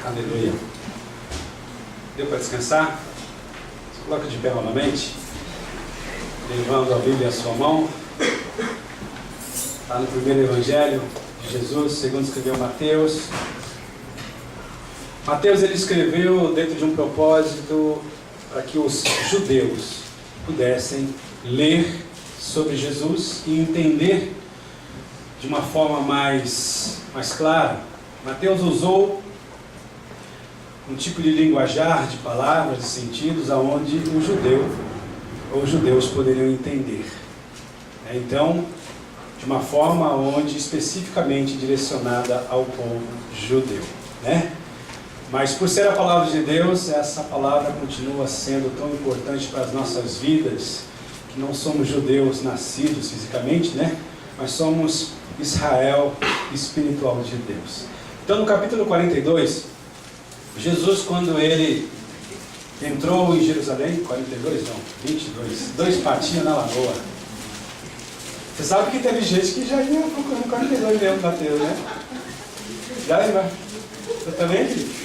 Aleluia. Deu para descansar? Se coloca de pé novamente, levando a Bíblia à sua mão. Está no primeiro Evangelho de Jesus, segundo escreveu Mateus. Mateus ele escreveu dentro de um propósito para que os judeus pudessem ler sobre Jesus e entender de uma forma mais clara. Mateus usou um tipo de linguajar, de palavras, de sentidos, aonde o judeu ou os judeus poderiam entender. Então, de uma forma onde especificamente direcionada ao povo judeu, né? Mas por ser a palavra de Deus, essa palavra continua sendo tão importante para as nossas vidas, que não somos judeus nascidos fisicamente, né? Mas somos Israel espiritual de Deus. Então no capítulo 42, Jesus, quando ele entrou em Jerusalém, 42 não, 22, 2 patinhos na lagoa. Você sabe que teve gente que já ia procurando 42 mesmo, Mateus, né? Já ia, você também, filho?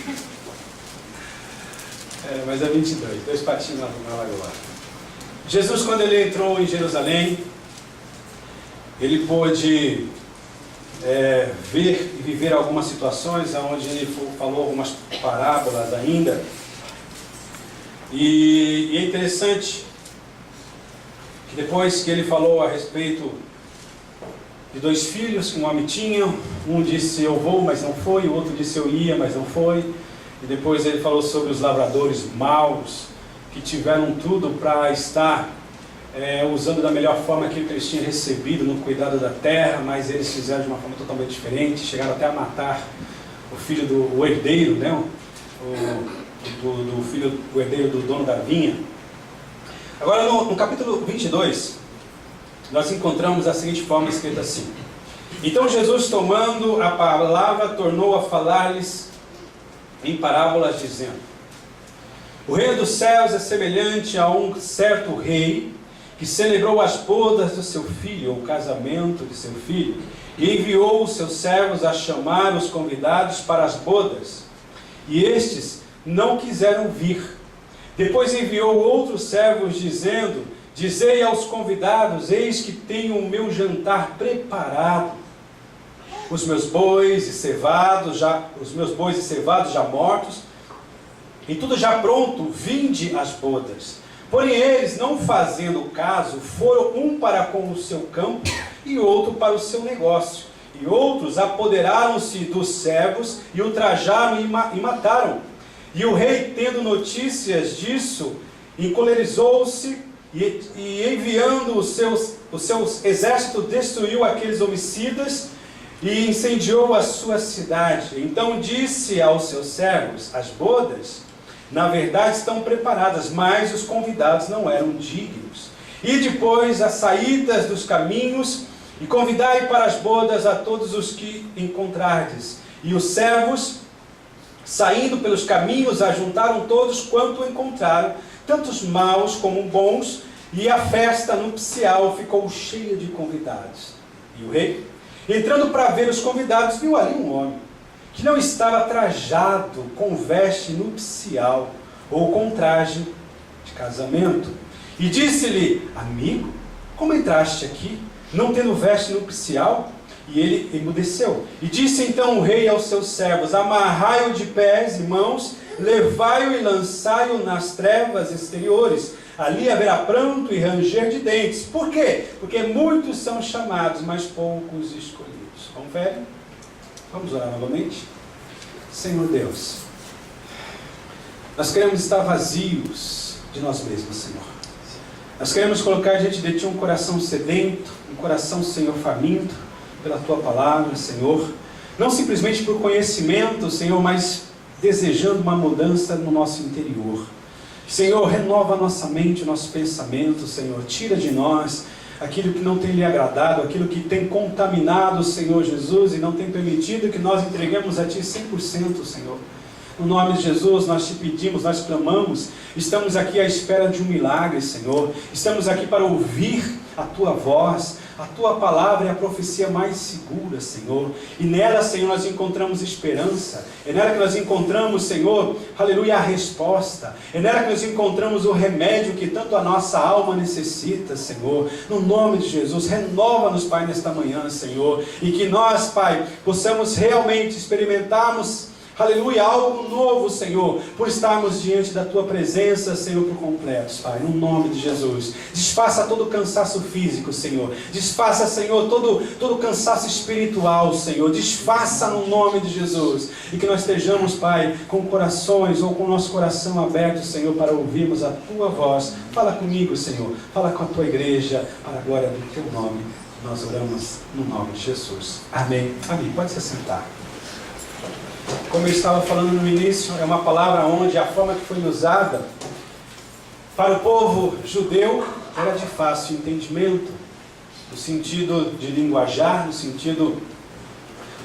Mas é 22, 2 patinhos na lagoa. Jesus, quando ele entrou em Jerusalém, ele pôde ver e viver algumas situações onde ele falou algumas parábolas ainda. E é interessante que depois que ele falou a respeito de 2 filhos que um homem tinha, um disse eu vou, mas não foi, o outro disse eu ia, mas não foi. E depois ele falou sobre os lavradores maus, que tiveram tudo para estar usando da melhor forma aquilo que eles tinham recebido no cuidado da terra, mas eles fizeram de uma forma totalmente diferente, chegaram até a matar o filho do herdeiro, né? O herdeiro do dono da vinha. Agora no capítulo 22, nós encontramos a seguinte forma escrita assim: então Jesus, tomando a palavra, tornou a falar-lhes em parábolas, dizendo: o reino dos céus é semelhante a um certo rei que celebrou as bodas do seu filho, ou o casamento de seu filho, e enviou os seus servos a chamar os convidados para as bodas, e estes não quiseram vir. Depois enviou outros servos, dizendo: dizei aos convidados, eis que tenho o meu jantar preparado, os meus bois e cevados já mortos, e tudo já pronto, vinde às bodas. Porém eles, não fazendo caso, foram um para com o seu campo e outro para o seu negócio. E outros apoderaram-se dos servos e ultrajaram e mataram. E o rei, tendo notícias disso, encolerizou-se e enviando os seus exércitos, destruiu aqueles homicidas e incendiou a sua cidade. Então disse aos seus servos: as bodas, na verdade, estão preparadas, mas os convidados não eram dignos. E depois as saídas dos caminhos, e convidai para as bodas a todos os que encontrardes. E os servos, saindo pelos caminhos, ajuntaram todos quanto encontraram, tantos maus como bons, e a festa nupcial ficou cheia de convidados. E o rei, entrando para ver os convidados, viu ali um homem que não estava trajado com veste nupcial ou com traje de casamento. E disse-lhe: amigo, como entraste aqui, não tendo veste nupcial? E ele emudeceu. E disse então o rei aos seus servos: amarrai-o de pés e mãos, levai-o e lançai-o nas trevas exteriores. Ali haverá pranto e ranger de dentes. Por quê? Porque muitos são chamados, mas poucos escolhidos. Vamos ver? Vamos orar novamente? Senhor Deus, nós queremos estar vazios de nós mesmos, Senhor. Nós queremos colocar diante de Ti um coração sedento, um coração, Senhor, faminto pela Tua palavra, Senhor. Não simplesmente por conhecimento, Senhor, mas desejando uma mudança no nosso interior. Senhor, renova a nossa mente, o nosso pensamento, Senhor. Tira de nós aquilo que não tem lhe agradado, aquilo que tem contaminado, Senhor Jesus, e não tem permitido que nós entreguemos a Ti 100%, Senhor. No nome de Jesus, nós Te pedimos, nós clamamos, estamos aqui à espera de um milagre, Senhor. Estamos aqui para ouvir a Tua voz, A Tua palavra é a profecia mais segura, Senhor. E nela, Senhor, nós encontramos esperança. É nela que nós encontramos, Senhor, aleluia, a resposta. É nela que nós encontramos o remédio que tanto a nossa alma necessita, Senhor. No nome de Jesus, renova-nos, Pai, nesta manhã, Senhor. E que nós, Pai, possamos realmente experimentarmos, aleluia, algo novo, Senhor, por estarmos diante da Tua presença, Senhor, por completo, Pai, no nome de Jesus. Desfaça todo o cansaço físico, Senhor. Desfaça, Senhor, todo o cansaço espiritual, Senhor. Desfaça no nome de Jesus. E que nós estejamos, Pai, com corações ou com o nosso coração aberto, Senhor, para ouvirmos a Tua voz. Fala comigo, Senhor. Fala com a Tua igreja, para a glória do Teu nome. Nós oramos no nome de Jesus. Amém. Amém. Pode se sentar. Como eu estava falando no início, é uma palavra onde a forma que foi usada para o povo judeu era de fácil entendimento, no sentido de linguajar, no sentido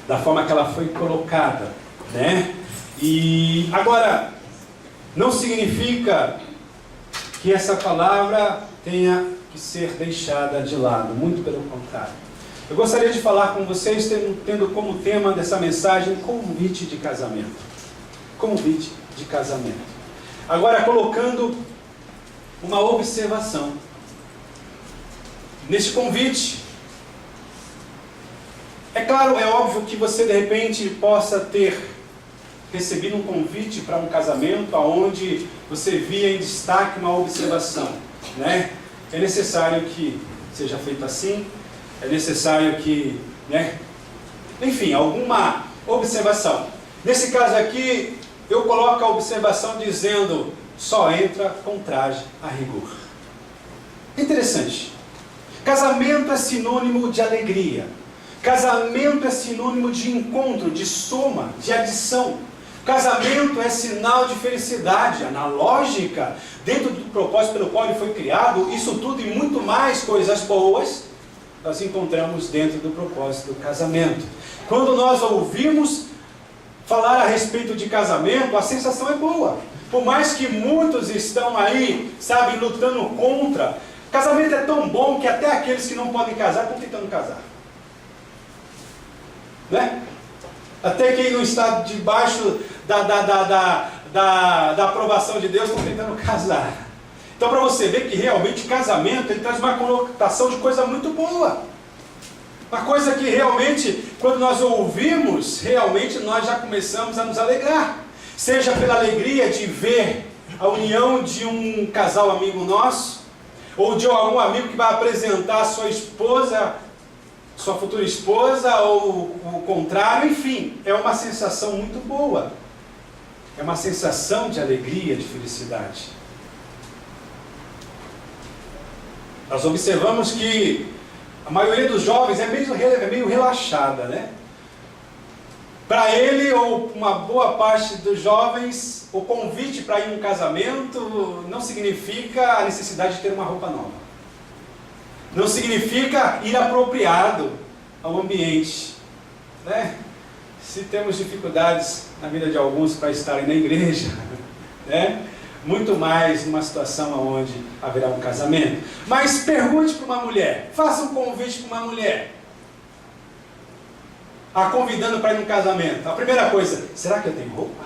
da forma que ela foi colocada, né? E agora, não significa que essa palavra tenha que ser deixada de lado, muito pelo contrário. Eu gostaria de falar com vocês, tendo como tema dessa mensagem, convite de casamento. Convite de casamento. Agora, colocando uma observação. Neste convite, é claro, é óbvio que você de repente possa ter recebido um convite para um casamento, onde você via em destaque uma observação, né? É necessário que seja feito assim. É necessário que, né? Enfim, alguma observação. Nesse caso aqui, eu coloco a observação dizendo, só entra com traje a rigor. Interessante. Casamento é sinônimo de alegria. Casamento é sinônimo de encontro, de soma, de adição. Casamento é sinal de felicidade. Na lógica, dentro do propósito pelo qual ele foi criado, isso tudo e muito mais coisas boas nós encontramos dentro do propósito do casamento. Quando nós ouvimos falar a respeito de casamento, a sensação é boa. Por mais que muitos estão aí, sabe, lutando contra, casamento é tão bom que até aqueles que não podem casar estão tentando casar. Né? Até quem não está debaixo da aprovação de Deus estão tentando casar. Então, para você ver que realmente casamento ele traz uma conotação de coisa muito boa. Uma coisa que realmente, quando nós ouvimos, realmente nós já começamos a nos alegrar. Seja pela alegria de ver a união de um casal amigo nosso, ou de algum amigo que vai apresentar a sua esposa, sua futura esposa, ou o contrário, enfim, é uma sensação muito boa. É uma sensação de alegria, de felicidade. Nós observamos que a maioria dos jovens é meio relaxada, né? Para ele, ou uma boa parte dos jovens, o convite para ir a um casamento não significa a necessidade de ter uma roupa nova. Não significa ir apropriado ao ambiente, né? Se temos dificuldades na vida de alguns para estarem na igreja, né? Muito mais numa situação onde haverá um casamento. Mas pergunte para uma mulher, faça um convite para uma mulher, a convidando para ir num casamento. A primeira coisa, será que eu tenho roupa?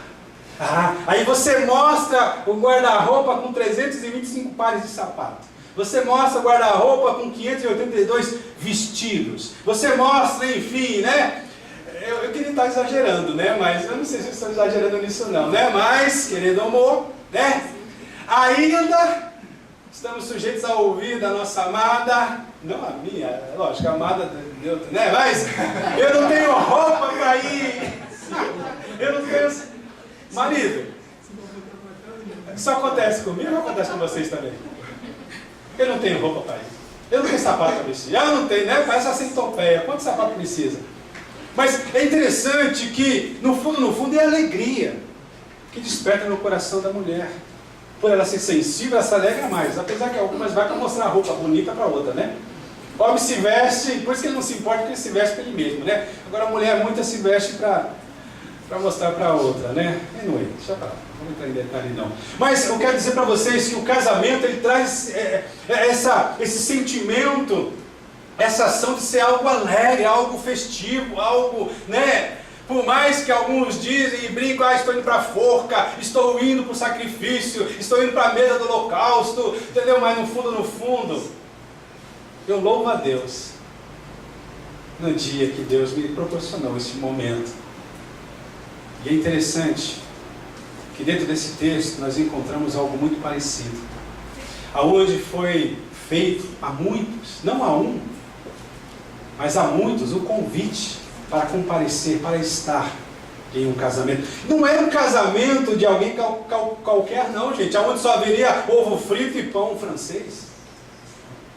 Aí você mostra o guarda-roupa com 325 pares de sapato. Você mostra o guarda-roupa com 582 vestidos. Você mostra, enfim, né? Eu queria estar exagerando, né? Mas eu não sei se eu estou exagerando nisso não, né? Mas, querido amor, né? Ainda estamos sujeitos a ouvir da nossa amada, não a minha, lógico, a amada de Deus, né? Mas eu não tenho roupa para ir. Eu não tenho. Marido, isso acontece comigo ou acontece com vocês também? Eu não tenho roupa para ir. Eu não tenho sapato para vestir. Eu não tenho, né? Parece a centopeia. Quanto sapato precisa? Mas é interessante que, no fundo, é a alegria que desperta no coração da mulher. Por ela ser sensível, ela se alegra mais. Apesar que algumas vai para mostrar a roupa bonita para outra, né? O homem se veste, por isso que ele não se importa, porque ele se veste para ele mesmo, né? Agora a mulher muita se veste para mostrar para a outra, né? Anyway, deixa pra lá, não vou entrar em detalhe não. Mas eu quero dizer para vocês que o casamento, ele traz esse sentimento essa ação de ser algo alegre, algo festivo, algo, né? Por mais que alguns dizem e brincam, estou indo para a forca, estou indo para o sacrifício, estou indo para a mesa do holocausto, entendeu? Mas no fundo, eu louvo a Deus no dia que Deus me proporcionou esse momento. E é interessante que dentro desse texto nós encontramos algo muito parecido. Aonde foi feito a muitos, não a um, mas a muitos, o convite para comparecer, para estar em um casamento. Não era um casamento de alguém qualquer não, gente, aonde só haveria ovo frito e pão francês.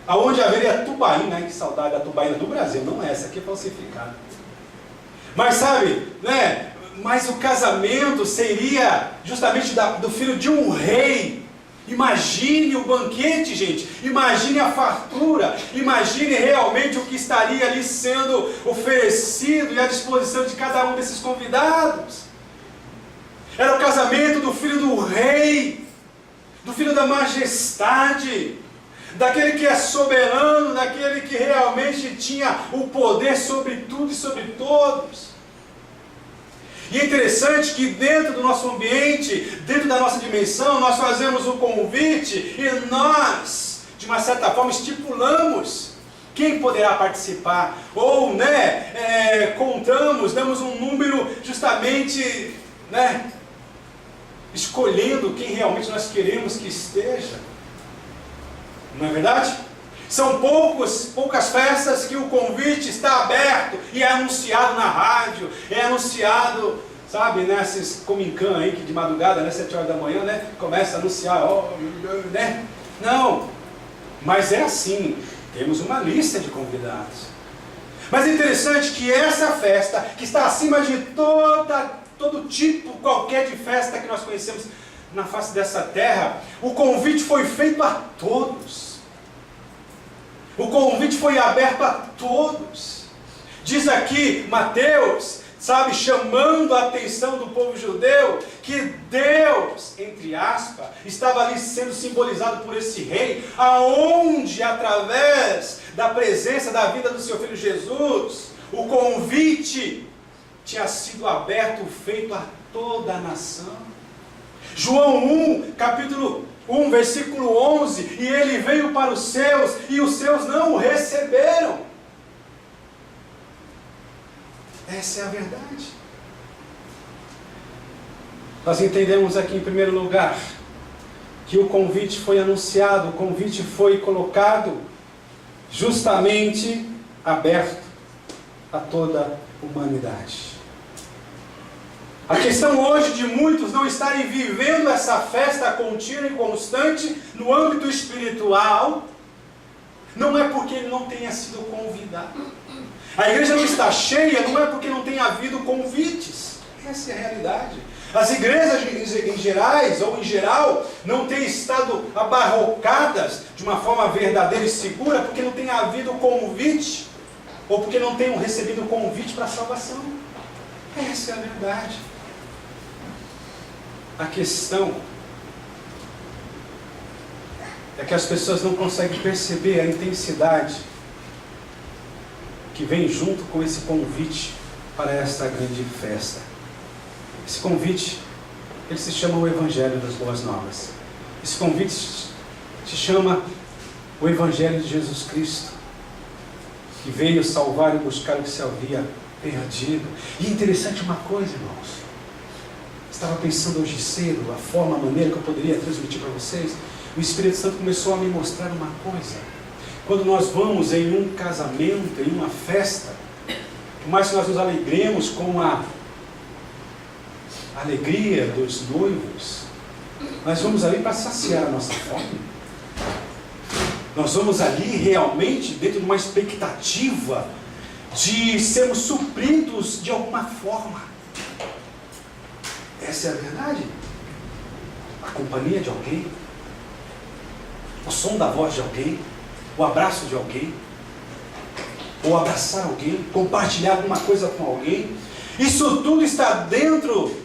Aonde haveria tubaína, que saudade da tubaína do Brasil, não é essa aqui, é falsificada. Mas sabe, né? Mas o casamento seria justamente do filho de um rei. Imagine o banquete, gente. Imagine a fartura. Imagine realmente o que estaria ali sendo oferecido e à disposição de cada um desses convidados. Era o casamento do filho do rei, do filho da majestade, daquele que é soberano, daquele que realmente tinha o poder sobre tudo e sobre todos. E é interessante que dentro do nosso ambiente, dentro da nossa dimensão, nós fazemos um convite e nós, de uma certa forma, estipulamos quem poderá participar. Ou, contamos, damos um número justamente, escolhendo quem realmente nós queremos que esteja. Não é verdade? São poucas festas que o convite está aberto e é anunciado na rádio, é anunciado, sabe, nesses Comincã aí, que de madrugada, 7 horas da manhã, começa a anunciar, Não, mas é assim, temos uma lista de convidados. Mas é interessante que essa festa, que está acima de todo tipo, qualquer de festa que nós conhecemos na face dessa terra, o convite foi feito a todos. O convite foi aberto a todos. Diz aqui Mateus, chamando a atenção do povo judeu, que Deus, entre aspas, estava ali sendo simbolizado por esse rei, aonde, através da presença da vida do seu filho Jesus, o convite tinha sido aberto, feito a toda a nação. João 1, capítulo 1, versículo 11, e ele veio para os seus, e os seus não o receberam. Essa é a verdade. Nós entendemos aqui em primeiro lugar, que o convite foi anunciado, o convite foi colocado, justamente aberto a toda a humanidade. A questão hoje de muitos não estarem vivendo essa festa contínua e constante no âmbito espiritual, não é porque ele não tenha sido convidado. A igreja não está cheia, não é porque não tenha havido convites. Essa é a realidade. As igrejas em geral não têm estado abarrocadas de uma forma verdadeira e segura porque não tem havido convite, ou porque não tenham recebido convite para a salvação. Essa é a verdade. A questão é que as pessoas não conseguem perceber a intensidade que vem junto com esse convite para esta grande festa. Esse convite, ele se chama o Evangelho das Boas Novas. Esse convite se chama o Evangelho de Jesus Cristo, que veio salvar e buscar o que se havia perdido. E é interessante uma coisa, irmãos. Estava pensando hoje cedo, a maneira que eu poderia transmitir para vocês. O Espírito Santo começou a me mostrar uma coisa. Quando nós vamos em um casamento, em uma festa, por mais que nós nos alegremos com a alegria dos noivos, nós vamos ali para saciar a nossa fome. Nós vamos ali realmente dentro de uma expectativa de sermos supridos de alguma forma. Essa é a verdade. A companhia de alguém, o som da voz de alguém, o abraço de alguém, ou abraçar alguém, compartilhar alguma coisa com alguém. Isso tudo está dentro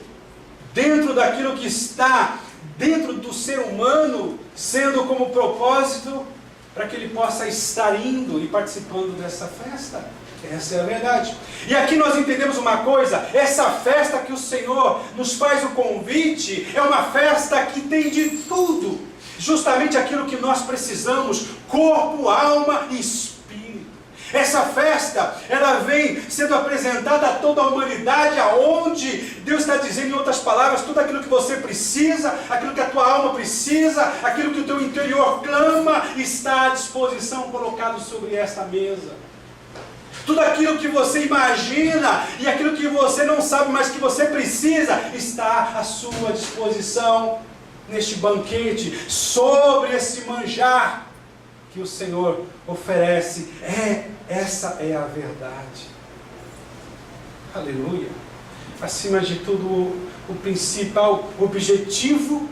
daquilo que está dentro do ser humano, sendo como propósito para que ele possa estar indo e participando dessa festa. Essa é a verdade. E aqui nós entendemos uma coisa: essa festa que o Senhor nos faz o convite é uma festa que tem de tudo, justamente aquilo que nós precisamos: corpo, alma e espírito. Essa festa, ela vem sendo apresentada a toda a humanidade, aonde Deus está dizendo, em outras palavras, tudo aquilo que você precisa, aquilo que a tua alma precisa, aquilo que o teu interior clama, está à disposição, colocado sobre esta mesa. Tudo aquilo que você imagina e aquilo que você não sabe, mas que você precisa, está à sua disposição neste banquete, sobre esse manjar que o Senhor oferece. Essa é a verdade. Aleluia. Acima de tudo, o principal objetivo,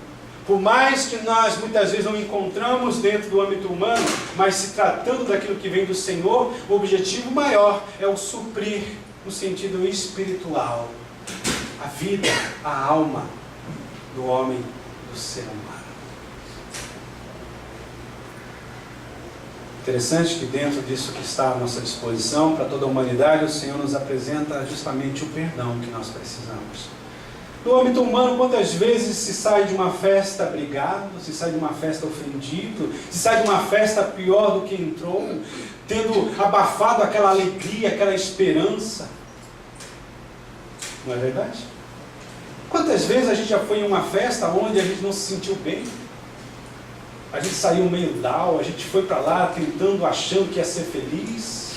por mais que nós muitas vezes não encontramos dentro do âmbito humano, mas se tratando daquilo que vem do Senhor, o objetivo maior é o suprir no sentido espiritual a vida, a alma do homem, do ser humano. Interessante que dentro disso que está à nossa disposição para toda a humanidade, o Senhor nos apresenta justamente o perdão que nós precisamos. No âmbito humano, quantas vezes se sai de uma festa brigado, se sai de uma festa ofendido, se sai de uma festa pior do que entrou, tendo abafado aquela alegria, aquela esperança. Não é verdade? Quantas vezes a gente já foi em uma festa onde a gente não se sentiu bem? A gente saiu meio down, a gente foi para lá tentando, achando que ia ser feliz.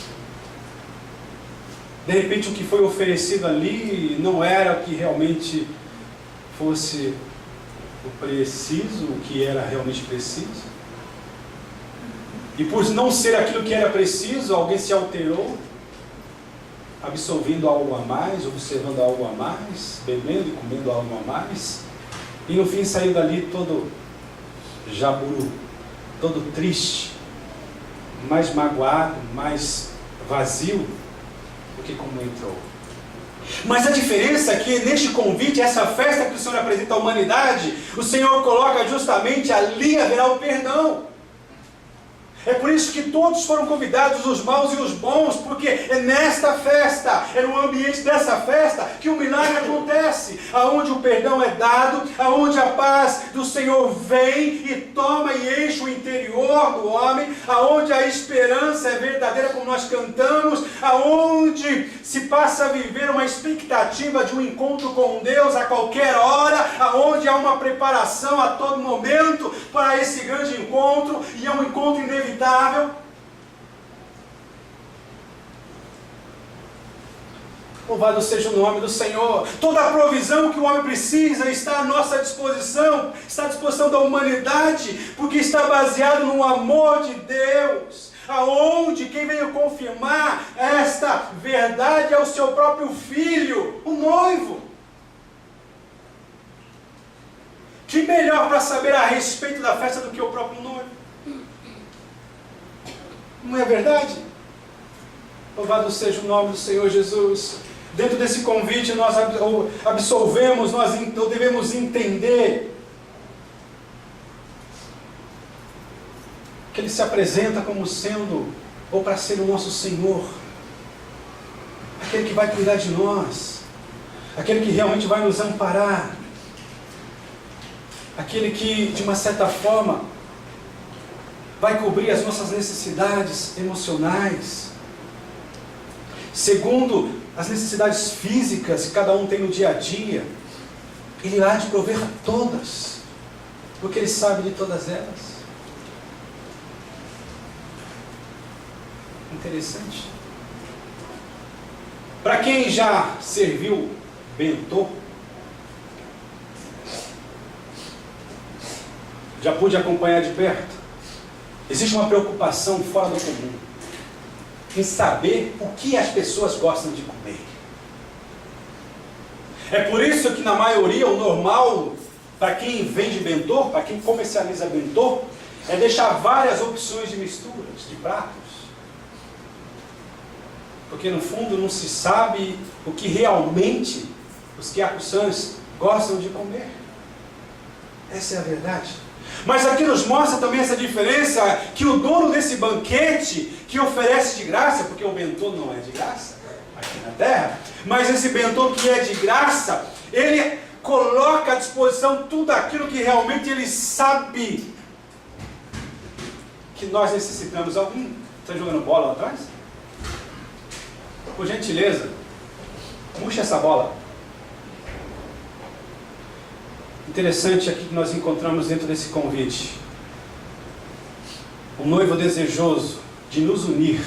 De repente o que foi oferecido ali não era o que realmente fosse o preciso, o que era realmente preciso. E por não ser aquilo que era preciso, alguém se alterou, absorvendo algo a mais, observando algo a mais, bebendo e comendo algo a mais, e no fim saiu dali todo jaburu, todo triste, mais magoado, mais vazio do que como entrou. Mas a diferença é que neste convite, essa festa que o Senhor apresenta à humanidade, o Senhor coloca justamente ali haverá o perdão. É por isso que todos foram convidados, os maus e os bons, porque é nesta festa, é no ambiente dessa festa que o milagre acontece, aonde o perdão é dado, aonde a paz do Senhor vem e toma e enche o interior do homem, aonde a esperança é verdadeira, como nós cantamos, aonde se passa a viver uma expectativa de um encontro com Deus a qualquer hora, aonde há uma preparação a todo momento para esse grande encontro, e é um encontro inevitável. Louvado seja o nome do Senhor. Toda a provisão que o homem precisa está à nossa disposição, está à disposição da humanidade, porque está baseado no amor de Deus, aonde quem veio confirmar esta verdade é o seu próprio Filho, o noivo. Que melhor para saber a respeito da festa do que o próprio noivo? Não é verdade? Louvado seja o nome do Senhor Jesus. Dentro desse convite nós absolvemos, nós devemos entender que Ele se apresenta como sendo, ou para ser o nosso Senhor, aquele que vai cuidar de nós, aquele que realmente vai nos amparar, aquele que de uma certa forma vai cobrir as nossas necessidades emocionais, segundo as necessidades físicas que cada um tem no dia a dia. Ele há de prover a todas, porque Ele sabe de todas elas. Interessante. Para quem já serviu bentô, já pude acompanhar de perto, existe uma preocupação fora do comum em saber o que as pessoas gostam de comer. É por isso que na maioria o normal, para quem vende bentô, para quem comercializa bentô, é deixar várias opções de misturas, de pratos. Porque no fundo não se sabe o que realmente os kyakusans gostam de comer. Essa é a verdade. Mas aqui nos mostra também essa diferença, que o dono desse banquete, que oferece de graça, porque o bentô não é de graça aqui na terra, mas esse bentô que é de graça, ele coloca à disposição tudo aquilo que realmente ele sabe que nós necessitamos. Alguém está jogando bola lá atrás? Por gentileza, puxa essa bola. Interessante aqui que nós encontramos dentro desse convite um noivo desejoso de nos unir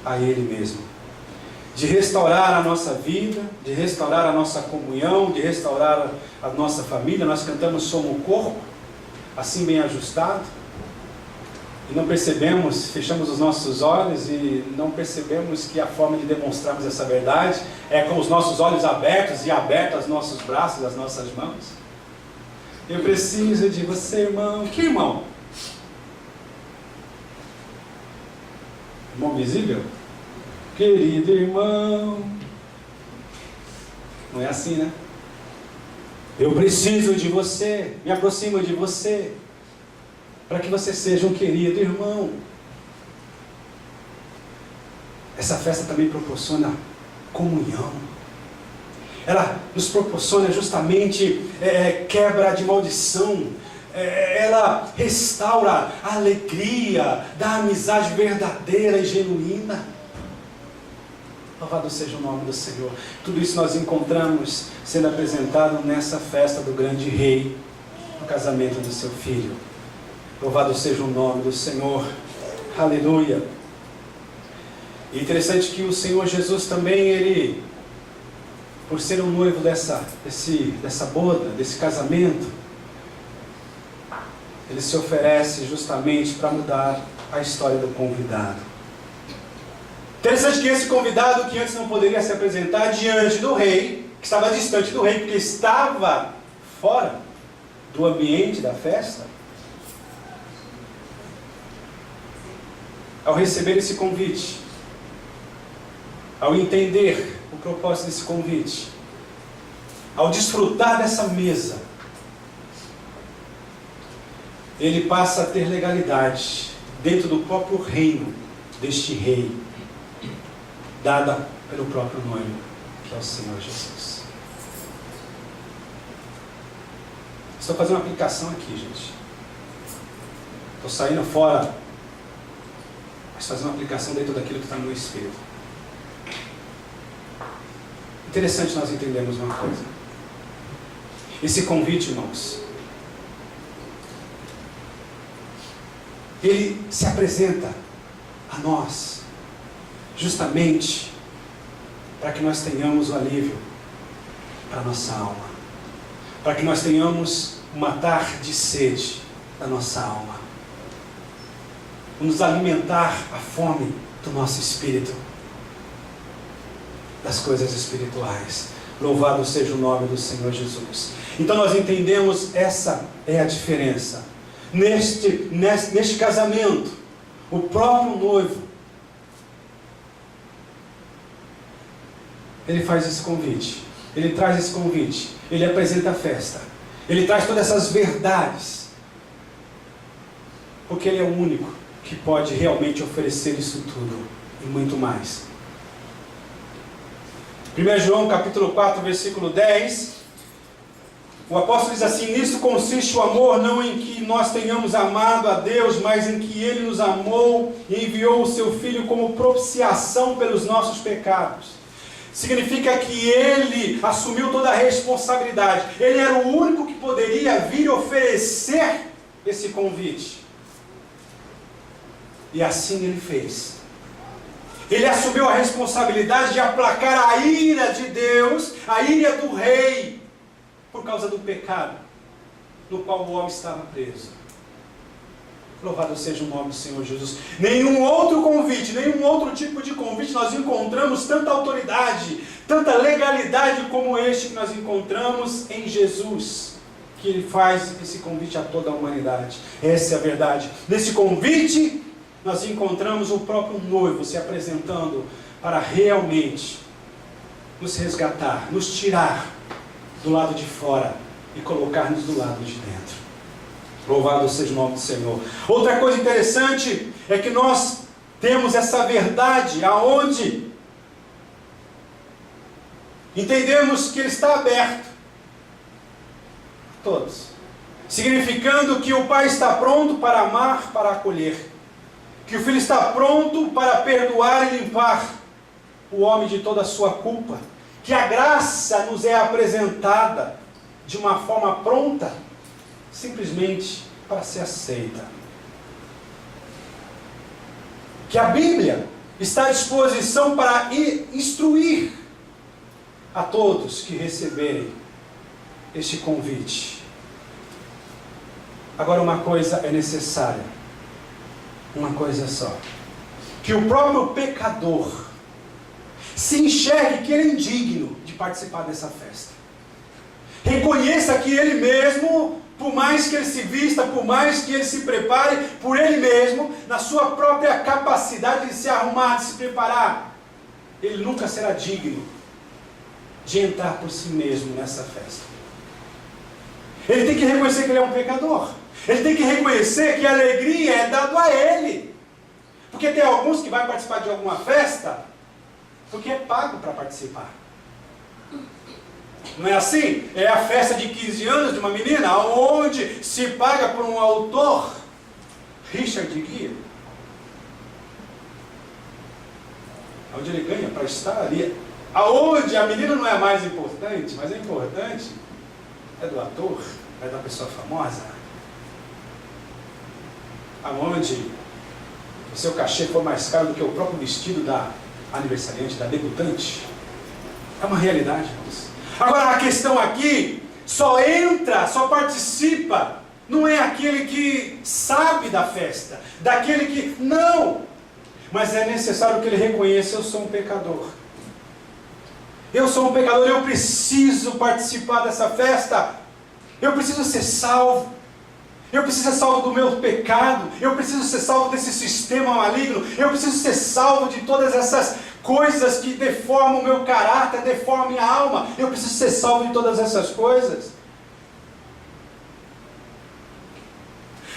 a Ele mesmo, de restaurar a nossa vida, de restaurar a nossa comunhão, de restaurar a nossa família. Nós cantamos Somos o Corpo, assim bem ajustado, e não percebemos, fechamos os nossos olhos e não percebemos que a forma de demonstrarmos essa verdade é com os nossos olhos abertos e abertos os nossos braços, as nossas mãos. Eu preciso de você, irmão. Que irmão? Irmão visível? Querido irmão. Não é assim, né? Eu preciso de você. Me aproximo de você, para que você seja um querido irmão. Essa festa também proporciona comunhão. Ela nos proporciona justamente quebra de maldição. Ela restaura a alegria da amizade verdadeira e genuína. Louvado seja o nome do Senhor. Tudo isso nós encontramos sendo apresentado nessa festa do grande rei, no casamento do seu filho. Louvado seja o nome do Senhor. Aleluia. E interessante que o Senhor Jesus também, Ele, por ser um noivo dessa boda, desse casamento, Ele se oferece justamente para mudar a história do convidado. Interessante que esse convidado, que antes não poderia se apresentar diante do rei, que estava distante do rei, porque estava fora do ambiente da festa, ao receber esse convite, ao entender o propósito desse convite, ao desfrutar dessa mesa, ele passa a ter legalidade dentro do próprio reino deste rei, dada pelo próprio noivo, que é o Senhor Jesus. Estou fazendo uma aplicação aqui, gente. Estou saindo fora, mas fazendo uma aplicação dentro daquilo que está no meu espírito. Interessante nós entendermos uma coisa. Esse convite, irmãos, ele se apresenta a nós justamente para que nós tenhamos o alívio para a nossa alma, para que nós tenhamos o matar de sede da nossa alma, nos alimentar a fome do nosso espírito, das coisas espirituais. Louvado seja o nome do Senhor Jesus. Então nós entendemos, essa é a diferença. Neste casamento, o próprio noivo, ele faz esse convite, ele traz esse convite, ele apresenta a festa, ele traz todas essas verdades, porque ele é o único que pode realmente oferecer isso tudo e muito mais. 1 João capítulo 4, versículo 10, o apóstolo diz assim: nisso consiste o amor, não em que nós tenhamos amado a Deus, mas em que Ele nos amou e enviou o seu Filho como propiciação pelos nossos pecados. Significa que Ele assumiu toda a responsabilidade. Ele era o único que poderia vir oferecer esse convite. E assim Ele fez. Ele assumiu a responsabilidade de aplacar a ira de Deus, a ira do rei, por causa do pecado no qual o homem estava preso. Louvado seja o nome do Senhor Jesus. Nenhum outro convite, nenhum outro tipo de convite nós encontramos tanta autoridade, tanta legalidade como este que nós encontramos em Jesus, que Ele faz esse convite a toda a humanidade. Essa é a verdade. Nesse convite nós encontramos o próprio noivo se apresentando para realmente nos resgatar, nos tirar do lado de fora e colocar-nos do lado de dentro. Louvado seja o nome do Senhor. Outra coisa interessante é que nós temos essa verdade aonde entendemos que ele está aberto a todos, significando que o Pai está pronto para amar, para acolher, que o Filho está pronto para perdoar e limpar o homem de toda a sua culpa, que a graça nos é apresentada de uma forma pronta, simplesmente para ser aceita. Que a Bíblia está à disposição para instruir a todos que receberem este convite. Agora uma coisa é necessária, uma coisa só, que o próprio pecador se enxergue que ele é indigno de participar dessa festa. Reconheça que ele mesmo, por mais que ele se vista, por mais que ele se prepare, por ele mesmo, na sua própria capacidade de se arrumar, de se preparar, ele nunca será digno de entrar por si mesmo nessa festa. Ele tem que reconhecer que ele é um pecador. Ele tem que reconhecer que a alegria é dada a ele. Porque tem alguns que vão participar de alguma festa porque é pago para participar. Não é assim? É a festa de 15 anos de uma menina, onde se paga por um autor, Richard Gere, onde ele ganha para estar ali, aonde a menina não é mais importante, mas é importante, é do ator, é da pessoa famosa, aonde o seu cachê for mais caro do que o próprio vestido da aniversariante, da debutante. É uma realidade, irmãos. Agora a questão aqui, só entra, só participa, não é aquele que sabe da festa, daquele que, não, mas é necessário que ele reconheça: eu sou um pecador. Eu sou um pecador, eu preciso participar dessa festa, eu preciso ser salvo, eu preciso ser salvo do meu pecado, eu preciso ser salvo desse sistema maligno, eu preciso ser salvo de todas essas coisas que deformam o meu caráter, deformam a minha alma, eu preciso ser salvo de todas essas coisas.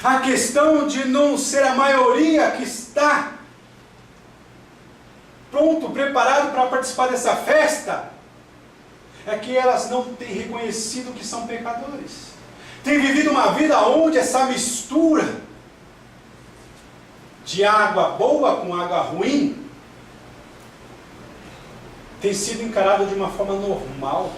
A questão de não ser a maioria que está pronto, preparado para participar dessa festa, é que elas não têm reconhecido que são pecadores. Têm vivido uma vida onde essa mistura de água boa com água ruim tem sido encarada de uma forma normal.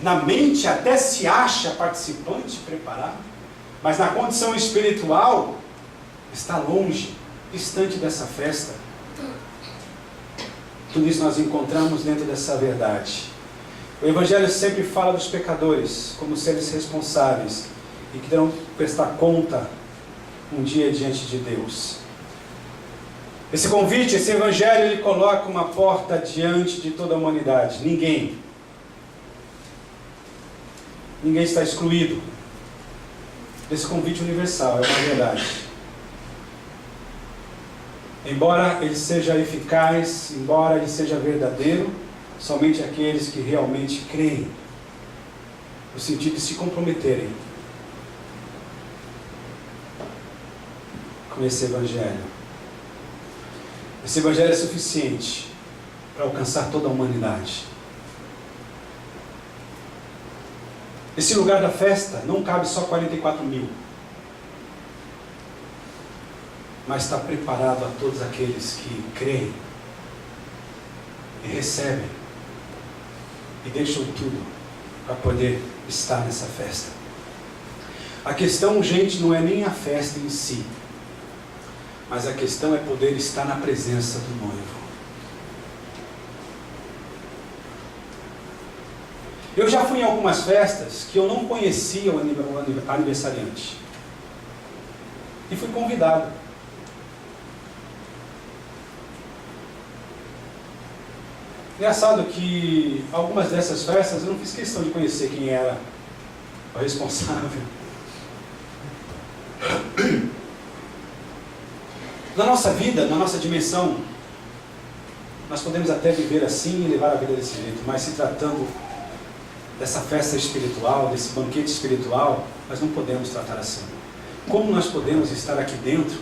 Na mente até se acha participante, preparado, mas na condição espiritual está longe, distante dessa festa. Tudo isso nós encontramos dentro dessa verdade. O Evangelho sempre fala dos pecadores como seres responsáveis e que terão que prestar conta um dia diante de Deus. Esse convite, esse Evangelho, ele coloca uma porta diante de toda a humanidade. Ninguém está excluído desse convite universal, é uma verdade. Embora ele seja eficaz, embora ele seja verdadeiro, somente aqueles que realmente creem, no sentido de se comprometerem com esse Evangelho. Esse Evangelho é suficiente para alcançar toda a humanidade. Esse lugar da festa não cabe só 44 mil, mas está preparado a todos aqueles que creem e recebem e deixam tudo para poder estar nessa festa. A questão, gente, não é nem a festa em si, mas a questão é poder estar na presença do noivo. Eu já fui em algumas festas que eu não conhecia o aniversariante e fui convidado. Engraçado que algumas dessas festas eu não fiz questão de conhecer quem era o responsável. Na nossa vida, na nossa dimensão, nós podemos até viver assim e levar a vida desse jeito, mas se tratando dessa festa espiritual, desse banquete espiritual, nós não podemos tratar assim. Como nós podemos estar aqui dentro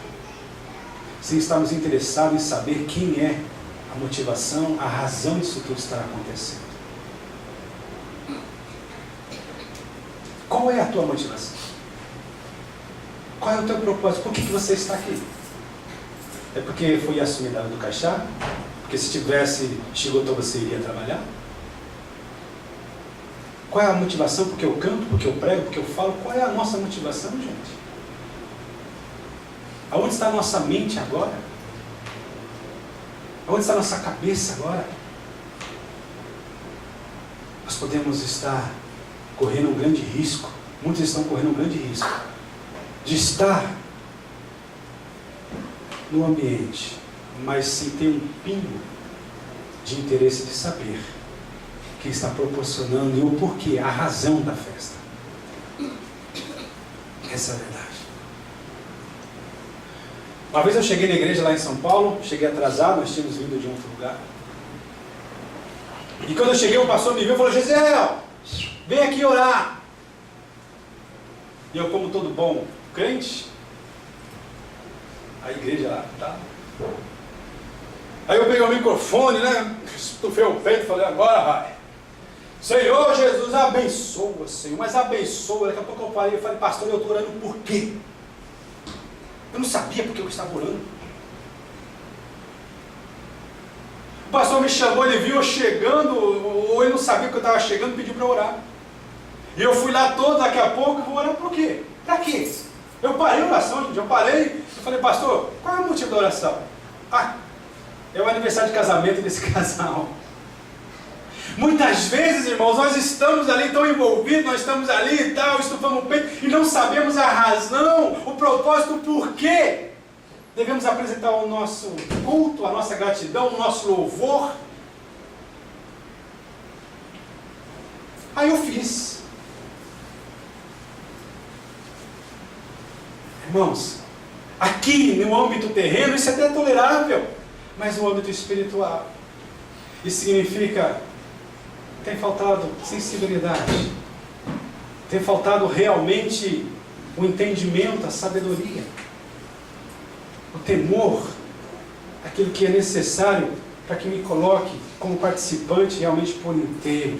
sem estarmos interessados em saber quem é a motivação, a razão disso tudo estar acontecendo? Qual é a tua motivação? Qual é o teu propósito? Por que você está aqui? É porque foi assumida do caixá? Porque se tivesse chicoto você iria trabalhar? Qual é a motivação? Porque eu canto, porque eu prego, porque eu falo? Qual é a nossa motivação, gente? Aonde está a nossa mente agora? Aonde está a nossa cabeça agora? Nós podemos estar correndo um grande risco, muitos estão correndo um grande risco, de estar no ambiente, mas sem ter um pingo de interesse de saber quem está proporcionando e o porquê, a razão da festa. Essa é a verdade. Uma vez eu cheguei na igreja lá em São Paulo, cheguei atrasado, nós tínhamos vindo de outro lugar. E quando eu cheguei, o pastor me viu e falou: Gisel, vem aqui orar. E eu, como todo bom crente, a igreja lá, tá? Aí eu peguei o microfone, né? Estufei o peito e falei: agora vai. Senhor Jesus, abençoa, Senhor, mas abençoa. Daqui a pouco eu parei e falei: pastor, eu estou orando por quê? Eu não sabia porque eu estava orando. O pastor me chamou, ele viu eu chegando, ou ele não sabia que eu estava chegando, pediu para orar. E eu fui lá todo, daqui a pouco, eu vou orar por quê? Para quê? Eu parei a oração, gente, eu parei, eu falei: pastor, qual é o motivo da oração? Ah, é o aniversário de casamento desse casal. Muitas vezes, irmãos, nós estamos ali tão envolvidos, nós estamos ali e tal, estufamos o peito, e não sabemos a razão, o propósito, o porquê devemos apresentar o nosso culto, a nossa gratidão, o nosso louvor. Aí eu fiz. Irmãos, aqui no âmbito terreno isso é até tolerável, mas no âmbito espiritual, isso significa: tem faltado sensibilidade, tem faltado realmente o entendimento, a sabedoria, o temor, aquilo que é necessário para que me coloque como participante realmente por inteiro.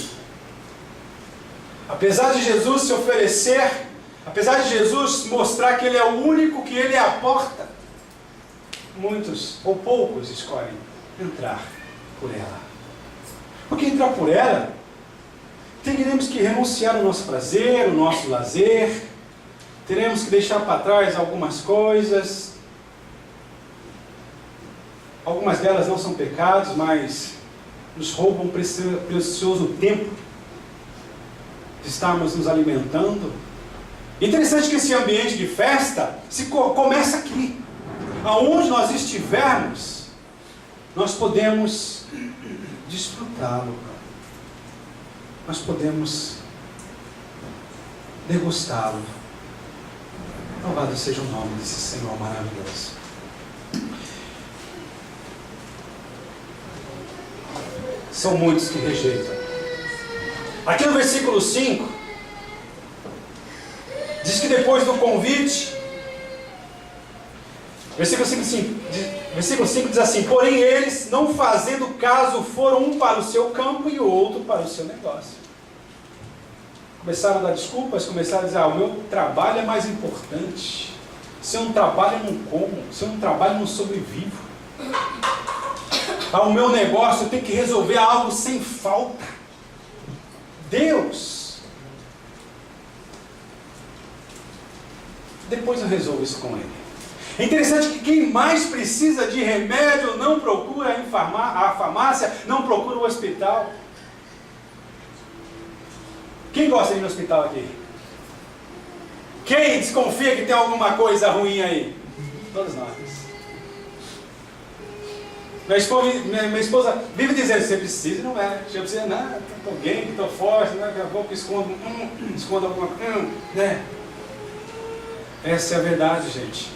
Apesar de Jesus se oferecer, apesar de Jesus mostrar que Ele é o único, que Ele é a porta, muitos ou poucos escolhem entrar por ela. Porque entrar por ela, teremos que renunciar ao nosso prazer, ao nosso lazer, teremos que deixar para trás algumas coisas. Algumas delas não são pecados, mas nos roubam precioso tempo de estarmos nos alimentando. Interessante que esse ambiente de festa começa aqui. Aonde nós estivermos, nós podemos desfrutá-lo. Nós podemos degustá-lo. Louvado seja o nome desse Senhor maravilhoso. São muitos que rejeitam. Aqui no versículo 5, diz que depois do convite, versículo 5 diz assim: porém eles, não fazendo caso, foram um para o seu campo e o outro para o seu negócio. Começaram a dar desculpas, começaram a dizer: o meu trabalho é mais importante. Se eu não trabalho, eu não como. Se eu não trabalho, eu não sobrevivo. O meu negócio, eu tenho que resolver algo sem falta. Deus, depois eu resolvo isso com Ele. É interessante que quem mais precisa de remédio não procura a farmácia, não procura o hospital. Quem gosta de ir no hospital aqui? Quem desconfia que tem alguma coisa ruim aí? Todos nós. Minha esposa vive dizendo: você precisa, não é? Você precisa, não, estou bem, estou forte, daqui a pouco escondo alguma coisa, né? Essa é a verdade, gente.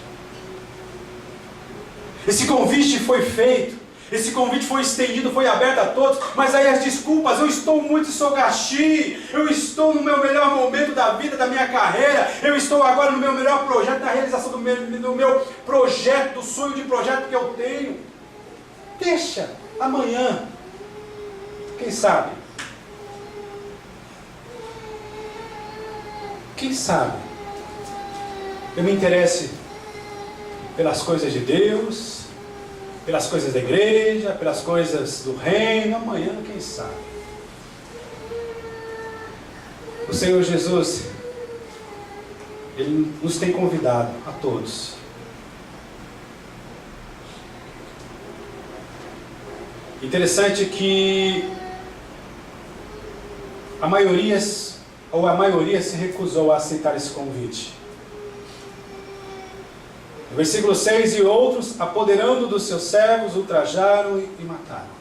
Esse convite foi feito. Esse convite foi estendido, foi aberto a todos, mas aí as desculpas, eu estou muito em Sogaxi, eu estou no meu melhor momento da vida, da minha carreira, eu estou agora no meu melhor projeto, na realização do meu projeto, do sonho de projeto que eu tenho. Deixa, amanhã, quem sabe? Quem sabe? Eu me interesse pelas coisas de Deus, pelas coisas da igreja, pelas coisas do reino, amanhã, quem sabe? O Senhor Jesus, Ele nos tem convidado a todos. Interessante que a maioria se recusou a aceitar esse convite. No versículo 6, e outros, apoderando dos seus servos, ultrajaram e mataram.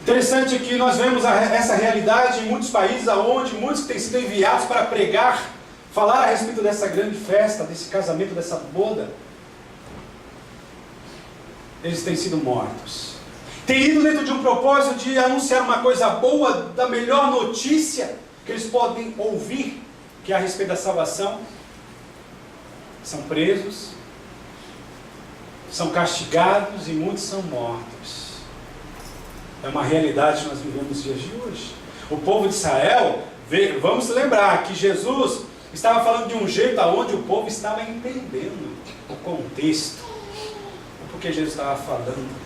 Interessante que nós vemos essa realidade em muitos países, onde muitos têm sido enviados para pregar, falar a respeito dessa grande festa, desse casamento, dessa boda. Eles têm sido mortos. Têm ido dentro de um propósito de anunciar uma coisa boa, da melhor notícia que eles podem ouvir, que é a respeito da salvação. São presos, são castigados e muitos são mortos. É uma realidade que nós vivemos nos dias de hoje. O povo de Israel, vamos lembrar que Jesus estava falando de um jeito onde o povo estava entendendo o contexto, o porquê Jesus estava falando.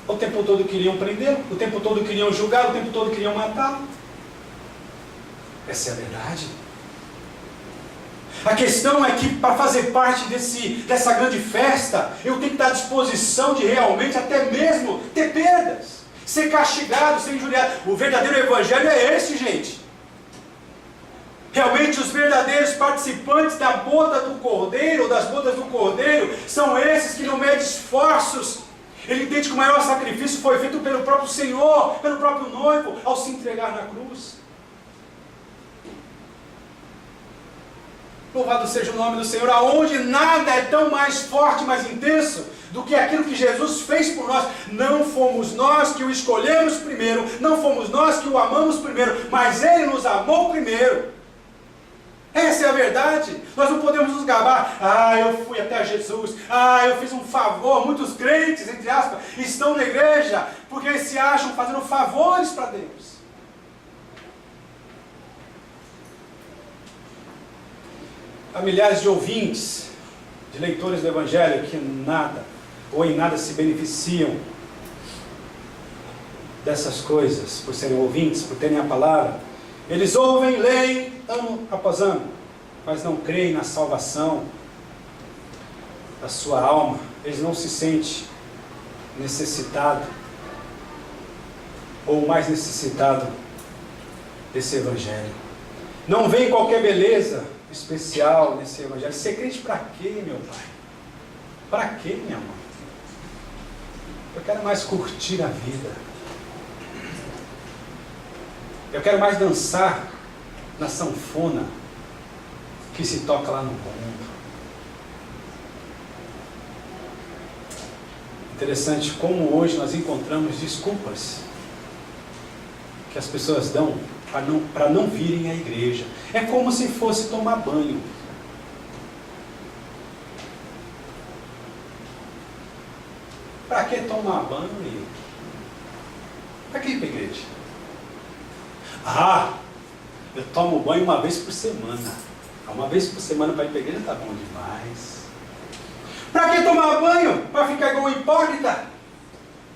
O tempo todo queriam prender, o tempo todo queriam julgar, o tempo todo queriam matar. Essa é a verdade. A questão é que para fazer parte dessa grande festa, eu tenho que estar à disposição de realmente até mesmo ter perdas, ser castigado, ser injuriado. O verdadeiro evangelho é esse, gente. Realmente os verdadeiros participantes da boda do Cordeiro, das bodas do Cordeiro, são esses que não medem esforços. Ele entende que o maior sacrifício foi feito pelo próprio Senhor, pelo próprio noivo, ao se entregar na cruz. Louvado seja o nome do Senhor, aonde nada é tão mais forte, mais intenso, do que aquilo que Jesus fez por nós. Não fomos nós que o escolhemos primeiro, não fomos nós que o amamos primeiro, mas Ele nos amou primeiro. Essa é a verdade. Nós não podemos nos gabar. Eu fui até Jesus. Eu fiz um favor. Muitos crentes, entre aspas, estão na igreja porque eles se acham fazendo favores para Deus. Há milhares de ouvintes, de leitores do Evangelho que nada, ou em nada se beneficiam dessas coisas, por serem ouvintes, por terem a palavra. Eles ouvem, leem, ano após ano, mas não creem na salvação da sua alma. Eles não se sentem necessitados, ou mais necessitado desse Evangelho. Não vem qualquer beleza especial nesse Evangelho. Ser crente para quê, meu pai? Para quê, minha mãe? Eu quero mais curtir a vida. Eu quero mais dançar na sanfona que se toca lá no mundo. Interessante como hoje nós encontramos desculpas que as pessoas dão para não virem à igreja. É como se fosse tomar banho. Para que tomar banho? Para que ir para a igreja? Eu tomo banho uma vez por semana. Uma vez por semana para ir para a igreja está bom demais. Para que tomar banho? Para ficar igual um hipócrita?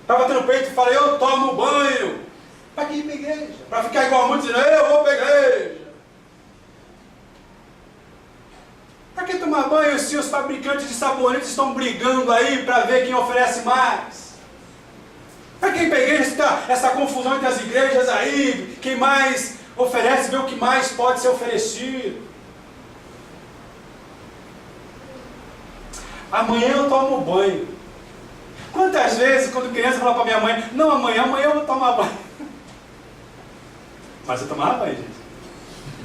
Para bater no peito e falar, eu tomo banho. Para que ir para a igreja? Para ficar igual a muitos dizendo, eu vou para a igreja. Para que tomar banho se os fabricantes de sabonetes estão brigando aí para ver quem oferece mais? Para que ir para a igreja está essa confusão entre as igrejas aí, quem mais oferece, ver o que mais pode ser oferecido? Amanhã eu tomo banho. Quantas vezes, quando criança, eu falava para minha mãe, não, amanhã eu vou tomar banho. Mas eu tomava banho, gente.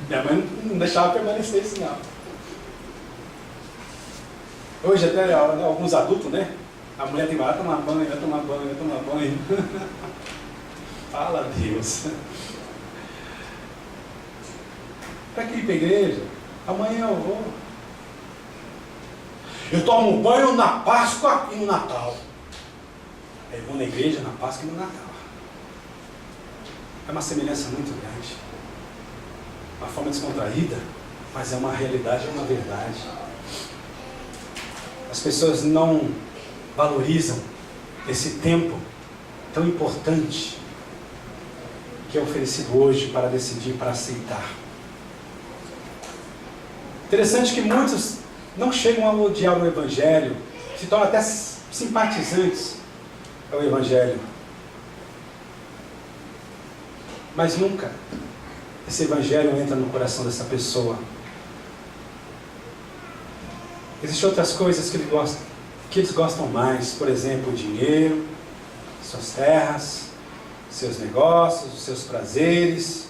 Minha mãe não deixava permanecer isso, não. Hoje até alguns adultos, né? A mulher tem que tomar banho, vai tomar banho, vai tomar banho. Fala Deus. Para que ir para a igreja? Amanhã eu vou. Eu tomo banho na Páscoa e no Natal. Eu vou na igreja na Páscoa e no Natal. É uma semelhança muito grande. Uma forma descontraída, mas é uma realidade, é uma verdade. As pessoas não valorizam esse tempo tão importante que é oferecido hoje para decidir, para aceitar. Interessante que muitos não chegam a odiar o Evangelho, se tornam até simpatizantes ao Evangelho. Mas nunca esse Evangelho entra no coração dessa pessoa. Existem outras coisas que eles gostam mais, por exemplo, o dinheiro, suas terras, seus negócios, os seus prazeres,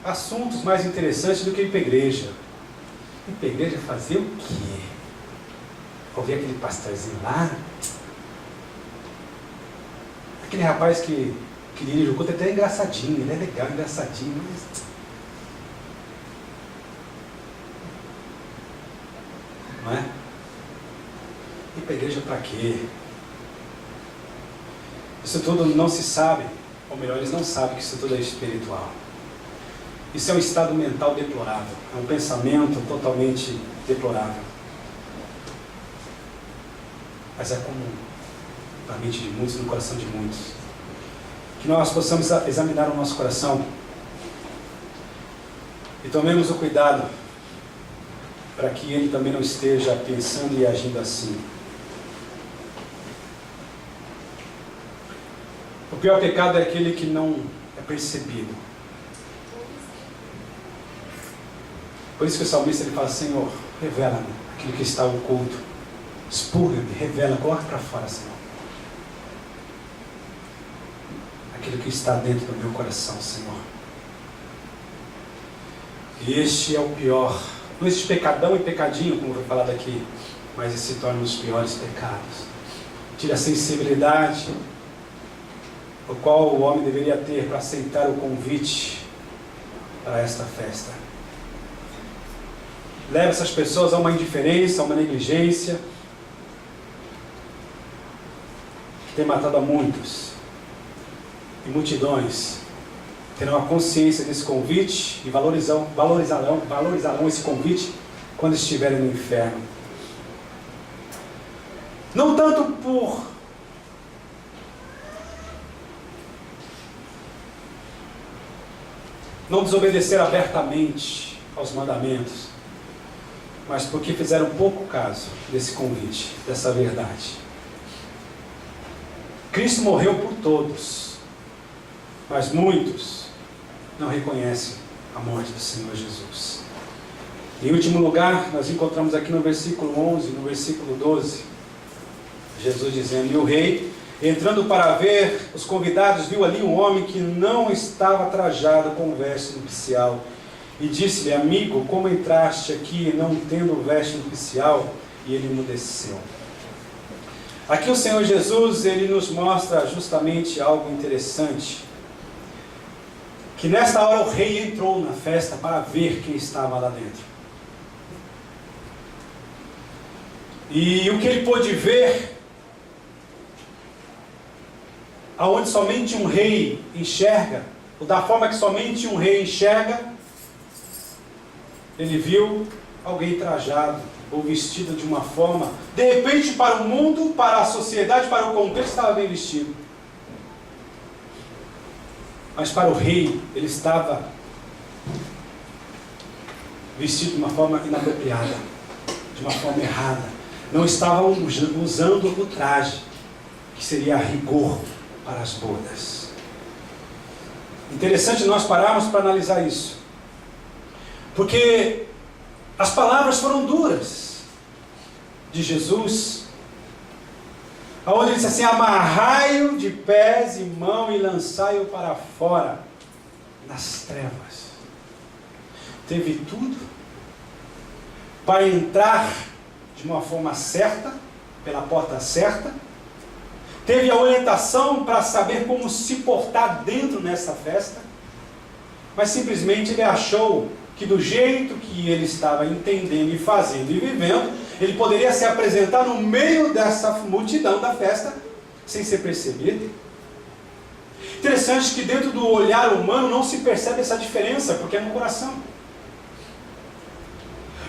assuntos mais interessantes do que ir para a igreja. Ir para a igreja fazer o quê? Ouvir aquele pastorzinho lá? Aquele rapaz que dirige o culto é até engraçadinho, ele é legal, engraçadinho, mas... Não é? Ir para a igreja para quê? Isso tudo não se sabe, ou melhor, eles não sabem que isso tudo é espiritual. Isso é um estado mental deplorável, é um pensamento totalmente deplorável. Mas é comum na mente de muitos, no coração de muitos. Que nós possamos examinar o nosso coração e tomemos o cuidado para que ele também não esteja pensando e agindo assim. O pior pecado é aquele que não é percebido. Por isso que o salmista ele fala: Senhor, revela-me aquilo que está oculto, expurga-me, revela, coloca para fora, Senhor, aquilo que está dentro do meu coração, Senhor. E este é o pior. Não existe pecadão e pecadinho, como foi falado aqui, mas esse se torna os piores pecados. Tira a sensibilidade o qual o homem deveria ter para aceitar o convite para esta festa. Leva essas pessoas a uma indiferença, a uma negligência, que tem matado a muitos. E multidões terão a consciência desse convite e valorizarão esse convite quando estiverem no inferno. Não tanto por não desobedecer abertamente aos mandamentos, mas porque fizeram pouco caso desse convite, dessa verdade. Cristo morreu por todos, mas muitos não reconhecem a morte do Senhor Jesus. Em último lugar, nós encontramos aqui no versículo 11, no versículo 12, Jesus dizendo: E o rei, entrando para ver os convidados, viu ali um homem que não estava trajado com veste nupcial. E disse-lhe: Amigo, como entraste aqui não tendo veste nupcial? E ele emudeceu. Aqui o Senhor Jesus, ele nos mostra justamente algo interessante. Que nesta hora o rei entrou na festa para ver quem estava lá dentro. E o que ele pôde ver, aonde somente um rei enxerga, ou da forma que somente um rei enxerga, ele viu alguém trajado ou vestido de uma forma, de repente para o mundo, para a sociedade, para o contexto, estava bem vestido. Mas para o rei, ele estava vestido de uma forma inapropriada, de uma forma errada. Não estavam usando o traje, que seria a rigor para as bodas. Interessante nós pararmos para analisar isso. Porque as palavras foram duras de Jesus, aonde ele disse assim: amarrai-o de pés e mão e lançai-o para fora nas trevas. Teve tudo para entrar de uma forma certa, pela porta certa, teve a orientação para saber como se portar dentro nessa festa, mas simplesmente ele achou que do jeito que ele estava entendendo e fazendo e vivendo, ele poderia se apresentar no meio dessa multidão da festa, sem ser percebido. Interessante que dentro do olhar humano não se percebe essa diferença, porque é no coração.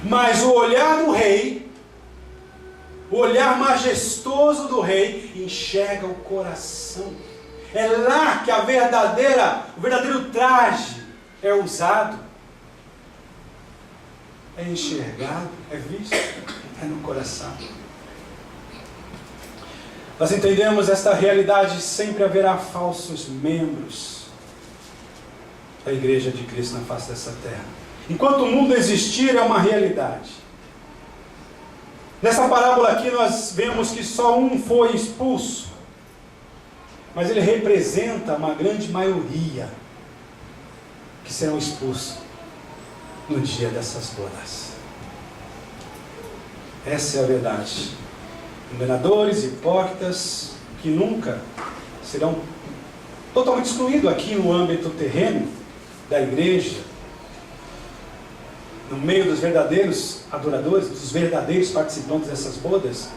Mas o olhar do rei, o olhar majestoso do rei, enxerga o coração. É lá que o verdadeiro traje é usado, é enxergado, é visto, é no coração. Nós entendemos esta realidade, sempre haverá falsos membros da Igreja de Cristo na face dessa terra. Enquanto o mundo existir, é uma realidade. Nessa parábola aqui nós vemos que só um foi expulso, mas ele representa uma grande maioria que serão expulsos no dia dessas bodas. Essa é a verdade. Enganadores, hipócritas, que nunca serão totalmente excluídos aqui no âmbito terreno da igreja, no meio dos verdadeiros adoradores, dos verdadeiros participantes dessas bodas.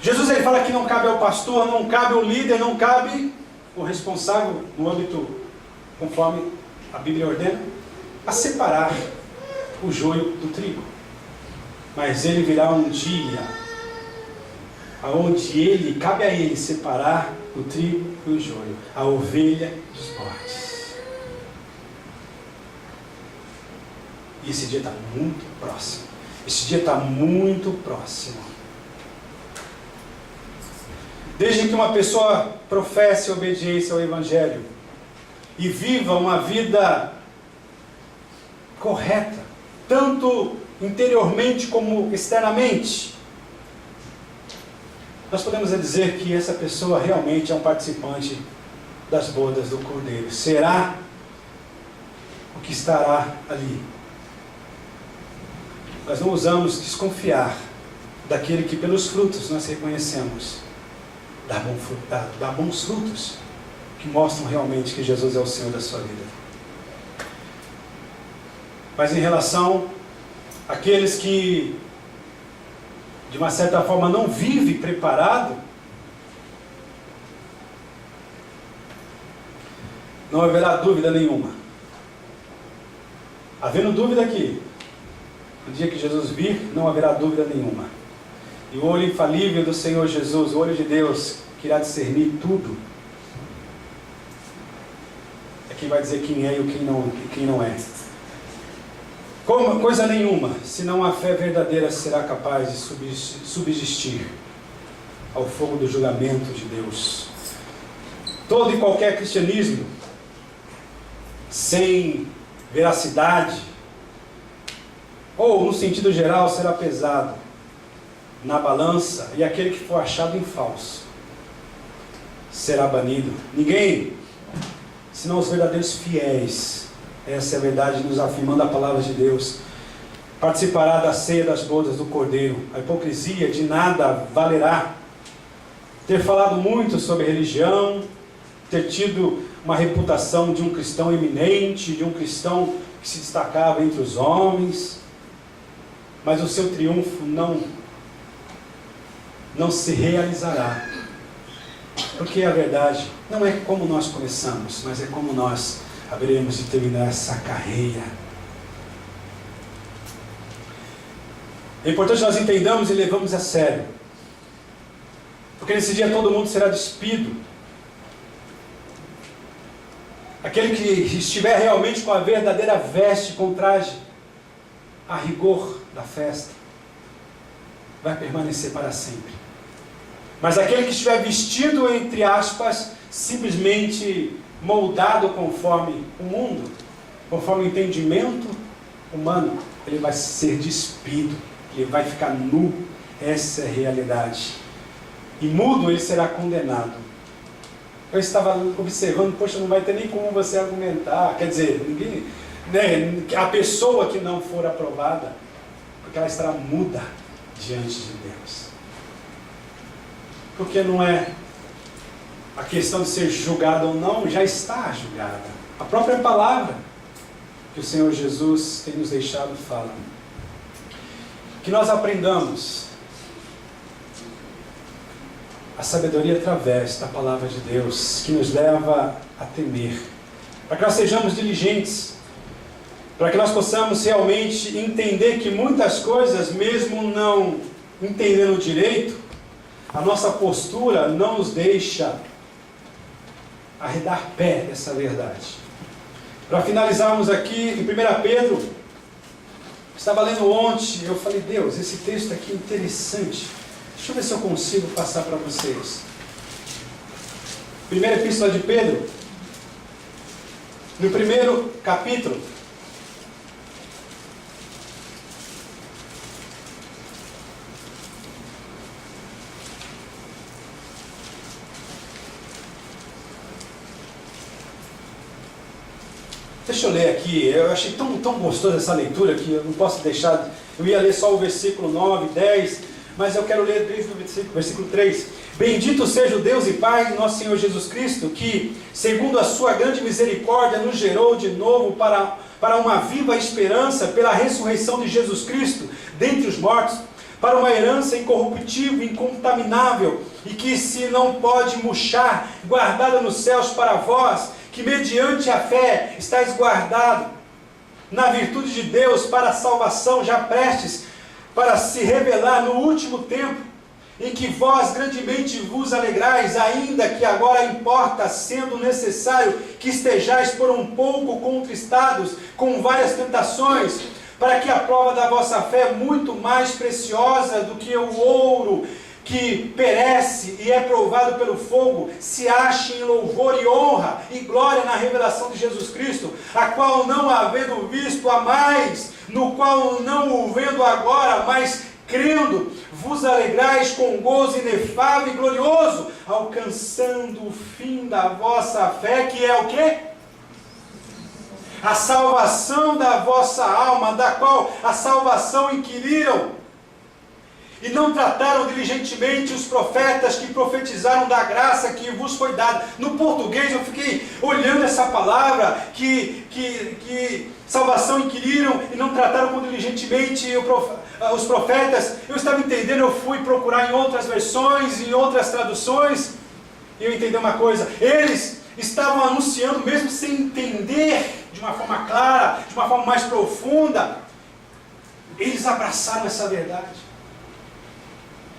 Jesus ele fala que não cabe ao pastor, não cabe ao líder, não cabe o responsável no âmbito, conforme a Bíblia ordena, a separar o joio do trigo. Mas ele virá um dia aonde cabe a ele separar o trigo e o joio, a ovelha dos bodes. E esse dia está muito próximo. Esse dia está muito próximo. Desde que uma pessoa professe a obediência ao Evangelho e viva uma vida correta, tanto interiormente como externamente, nós podemos dizer que essa pessoa realmente é um participante das bodas do Cordeiro. Será o que estará ali. Nós não ousamos desconfiar daquele que pelos frutos nós reconhecemos. Dá bons frutos que mostram realmente que Jesus é o Senhor da sua vida. Mas em relação àqueles que de uma certa forma não vive preparado, não haverá dúvida nenhuma. Havendo dúvida aqui, no dia que Jesus vir, não haverá dúvida nenhuma. E o olho infalível do Senhor Jesus, o olho de Deus, que irá discernir tudo, é quem vai dizer quem é e quem não é. Coisa nenhuma, senão a fé verdadeira será capaz de subsistir ao fogo do julgamento de Deus. Todo e qualquer cristianismo sem veracidade, ou no sentido geral, será pesado na balança, e aquele que for achado em falso será banido. Ninguém, senão os verdadeiros fiéis, essa é a verdade, nos afirmando a palavra de Deus, participará da ceia das bodas do Cordeiro. A hipocrisia de nada valerá. Ter falado muito sobre religião, ter tido uma reputação de um cristão eminente, de um cristão que se destacava entre os homens, mas o seu triunfo não se realizará. Porque a verdade não é como nós começamos, mas é como nós haveremos de terminar essa carreira. É importante nós entendamos e levamos a sério, porque nesse dia todo mundo será despido. Aquele que estiver realmente com a verdadeira veste, com traje, a rigor da festa, vai permanecer para sempre. Mas aquele que estiver vestido, entre aspas, simplesmente moldado conforme o mundo, conforme o entendimento humano, ele vai ser despido, ele vai ficar nu. Essa é a realidade. E mudo ele será condenado. Eu estava observando, poxa, não vai ter nem como você argumentar, quer dizer, ninguém, né, a pessoa que não for aprovada, porque ela estará muda, diante de Deus. Porque não é a questão de ser julgado ou não, já está julgada. A própria palavra que o Senhor Jesus tem nos deixado fala. Que nós aprendamos a sabedoria através da palavra de Deus, que nos leva a temer, para que nós sejamos diligentes, para que nós possamos realmente entender que muitas coisas, mesmo não entendendo direito, a nossa postura não nos deixa arredar pé dessa verdade. Para finalizarmos aqui, em 1 Pedro, estava lendo ontem, eu falei, Deus, esse texto aqui é interessante. Deixa eu ver se eu consigo passar para vocês. Primeira Epístola de Pedro, no primeiro capítulo, deixa eu ler aqui, eu achei tão gostosa essa leitura que eu não posso deixar, eu ia ler só o versículo 9, 10, mas eu quero ler desde o versículo 3. Bendito seja o Deus e Pai, nosso Senhor Jesus Cristo, que, segundo a sua grande misericórdia, nos gerou de novo para uma viva esperança pela ressurreição de Jesus Cristo dentre os mortos, para uma herança incorruptível, incontaminável, e que se não pode murchar, guardada nos céus para vós, que mediante a fé estáis guardado na virtude de Deus para a salvação já prestes para se revelar no último tempo, em que vós grandemente vos alegrais, ainda que agora importa, sendo necessário que estejais por um pouco contristados com várias tentações, para que a prova da vossa fé, muito mais preciosa do que o ouro, que perece e é provado pelo fogo, se ache em louvor e honra e glória na revelação de Jesus Cristo, a qual não havendo visto a mais, no qual não o vendo agora, mas crendo, vos alegrais com gozo inefável e glorioso, alcançando o fim da vossa fé, que é o quê? A salvação da vossa alma, da qual a salvação inquiriram, e não trataram diligentemente os profetas que profetizaram da graça que vos foi dada. No português eu fiquei olhando essa palavra, que salvação inquiriram e não trataram diligentemente os profetas. Eu estava entendendo, eu fui procurar em outras versões, em outras traduções, e eu entendi uma coisa, eles estavam anunciando, mesmo sem entender de uma forma clara, de uma forma mais profunda, eles abraçaram essa verdade.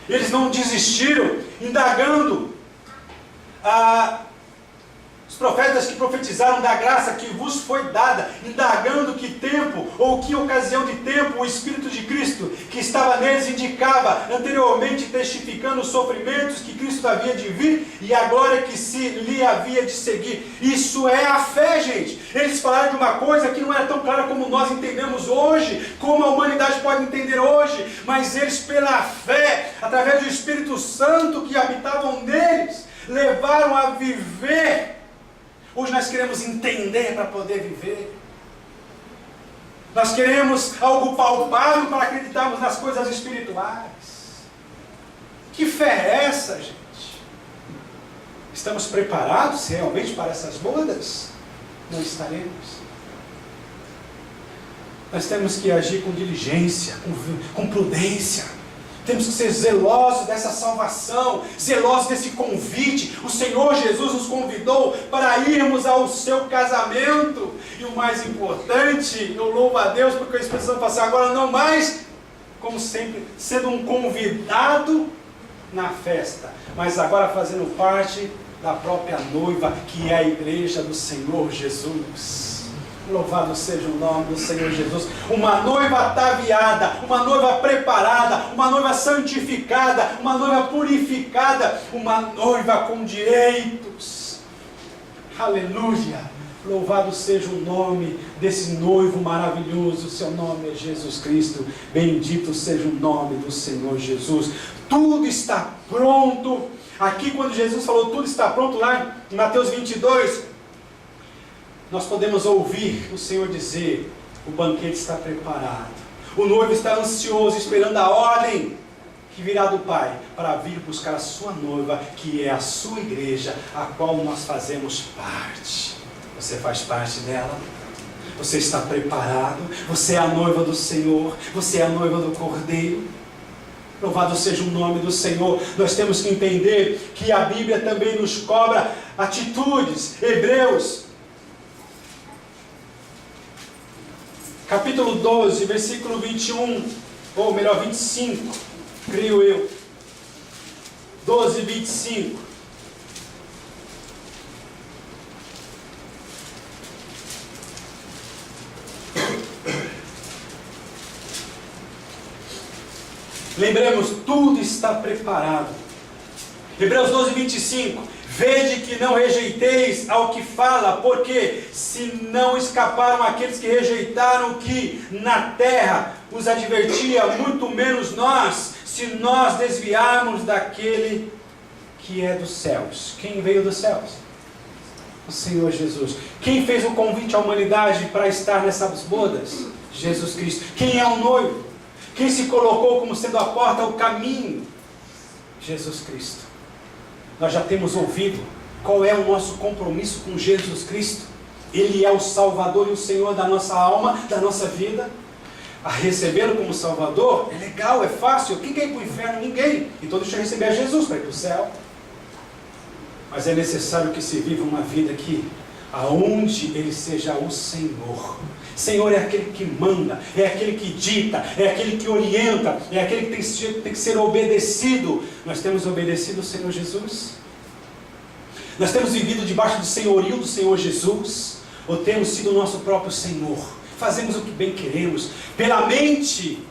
Eles não desistiram, indagando os profetas que profetizaram da graça que vos foi dada, indagando que tempo ou que ocasião de tempo o Espírito de Cristo que estava neles indicava, anteriormente testificando os sofrimentos que Cristo havia de vir e a glória que se lhe havia de seguir. Isso é a fé, gente. Eles falaram de uma coisa que não é tão clara como nós entendemos hoje, como a humanidade pode entender hoje, mas eles, pela fé, através do Espírito Santo que habitavam neles, levaram a viver. Hoje nós queremos entender para poder viver. Nós queremos algo palpável para acreditarmos nas coisas espirituais. Que fé é essa, gente? Estamos preparados realmente para essas bodas? Não estaremos. Nós temos que agir com diligência, com prudência. Temos que ser zelosos dessa salvação, zelosos desse convite. O Senhor Jesus nos convidou para irmos ao seu casamento. E o mais importante, eu louvo a Deus porque a expressão passar agora não mais, como sempre, sendo um convidado na festa, mas agora fazendo parte da própria noiva, que é a igreja do Senhor Jesus. Louvado seja o nome do Senhor Jesus. Uma noiva ataviada, uma noiva preparada, uma noiva santificada, uma noiva purificada, uma noiva com direitos. Aleluia! Louvado seja o nome desse noivo maravilhoso. Seu nome é Jesus Cristo. Bendito seja o nome do Senhor Jesus. Tudo está pronto. Aqui quando Jesus falou tudo está pronto, lá em Mateus 22, nós podemos ouvir o Senhor dizer: o banquete está preparado, o noivo está ansioso, esperando a ordem que virá do Pai para vir buscar a sua noiva, que é a sua igreja, a qual nós fazemos parte. Você faz parte dela? Você está preparado? Você é a noiva do Senhor? Você é a noiva do Cordeiro? Louvado seja o nome do Senhor. Nós temos que entender que a Bíblia também nos cobra atitudes. Hebreus, capítulo 12, versículo 21, ou melhor, 25, creio eu. 12, 25. Lembremos, tudo está preparado. Hebreus 12, 25. Vede que não rejeiteis ao que fala, porque se não escaparam aqueles que rejeitaram o que na terra os advertia, muito menos nós, se nós desviarmos daquele que é dos céus. Quem veio dos céus? O Senhor Jesus. Quem fez o convite à humanidade para estar nessas bodas? Jesus Cristo. Quem é o noivo? Quem se colocou como sendo a porta, o caminho? Jesus Cristo. Nós já temos ouvido qual é o nosso compromisso com Jesus Cristo. Ele é o Salvador e o Senhor da nossa alma, da nossa vida. A recebê-lo como Salvador é legal, é fácil. Quem quer ir para o inferno? Ninguém. Então deixa eu receber a Jesus para ir para o céu. Mas é necessário que se viva uma vida aqui, aonde Ele seja o Senhor. Senhor é aquele que manda, é aquele que dita, é aquele que orienta, é aquele que tem que ser obedecido. Nós temos obedecido o Senhor Jesus? Nós temos vivido debaixo do senhorio do Senhor Jesus? Ou temos sido o nosso próprio Senhor? Fazemos o que bem queremos. Pela mente,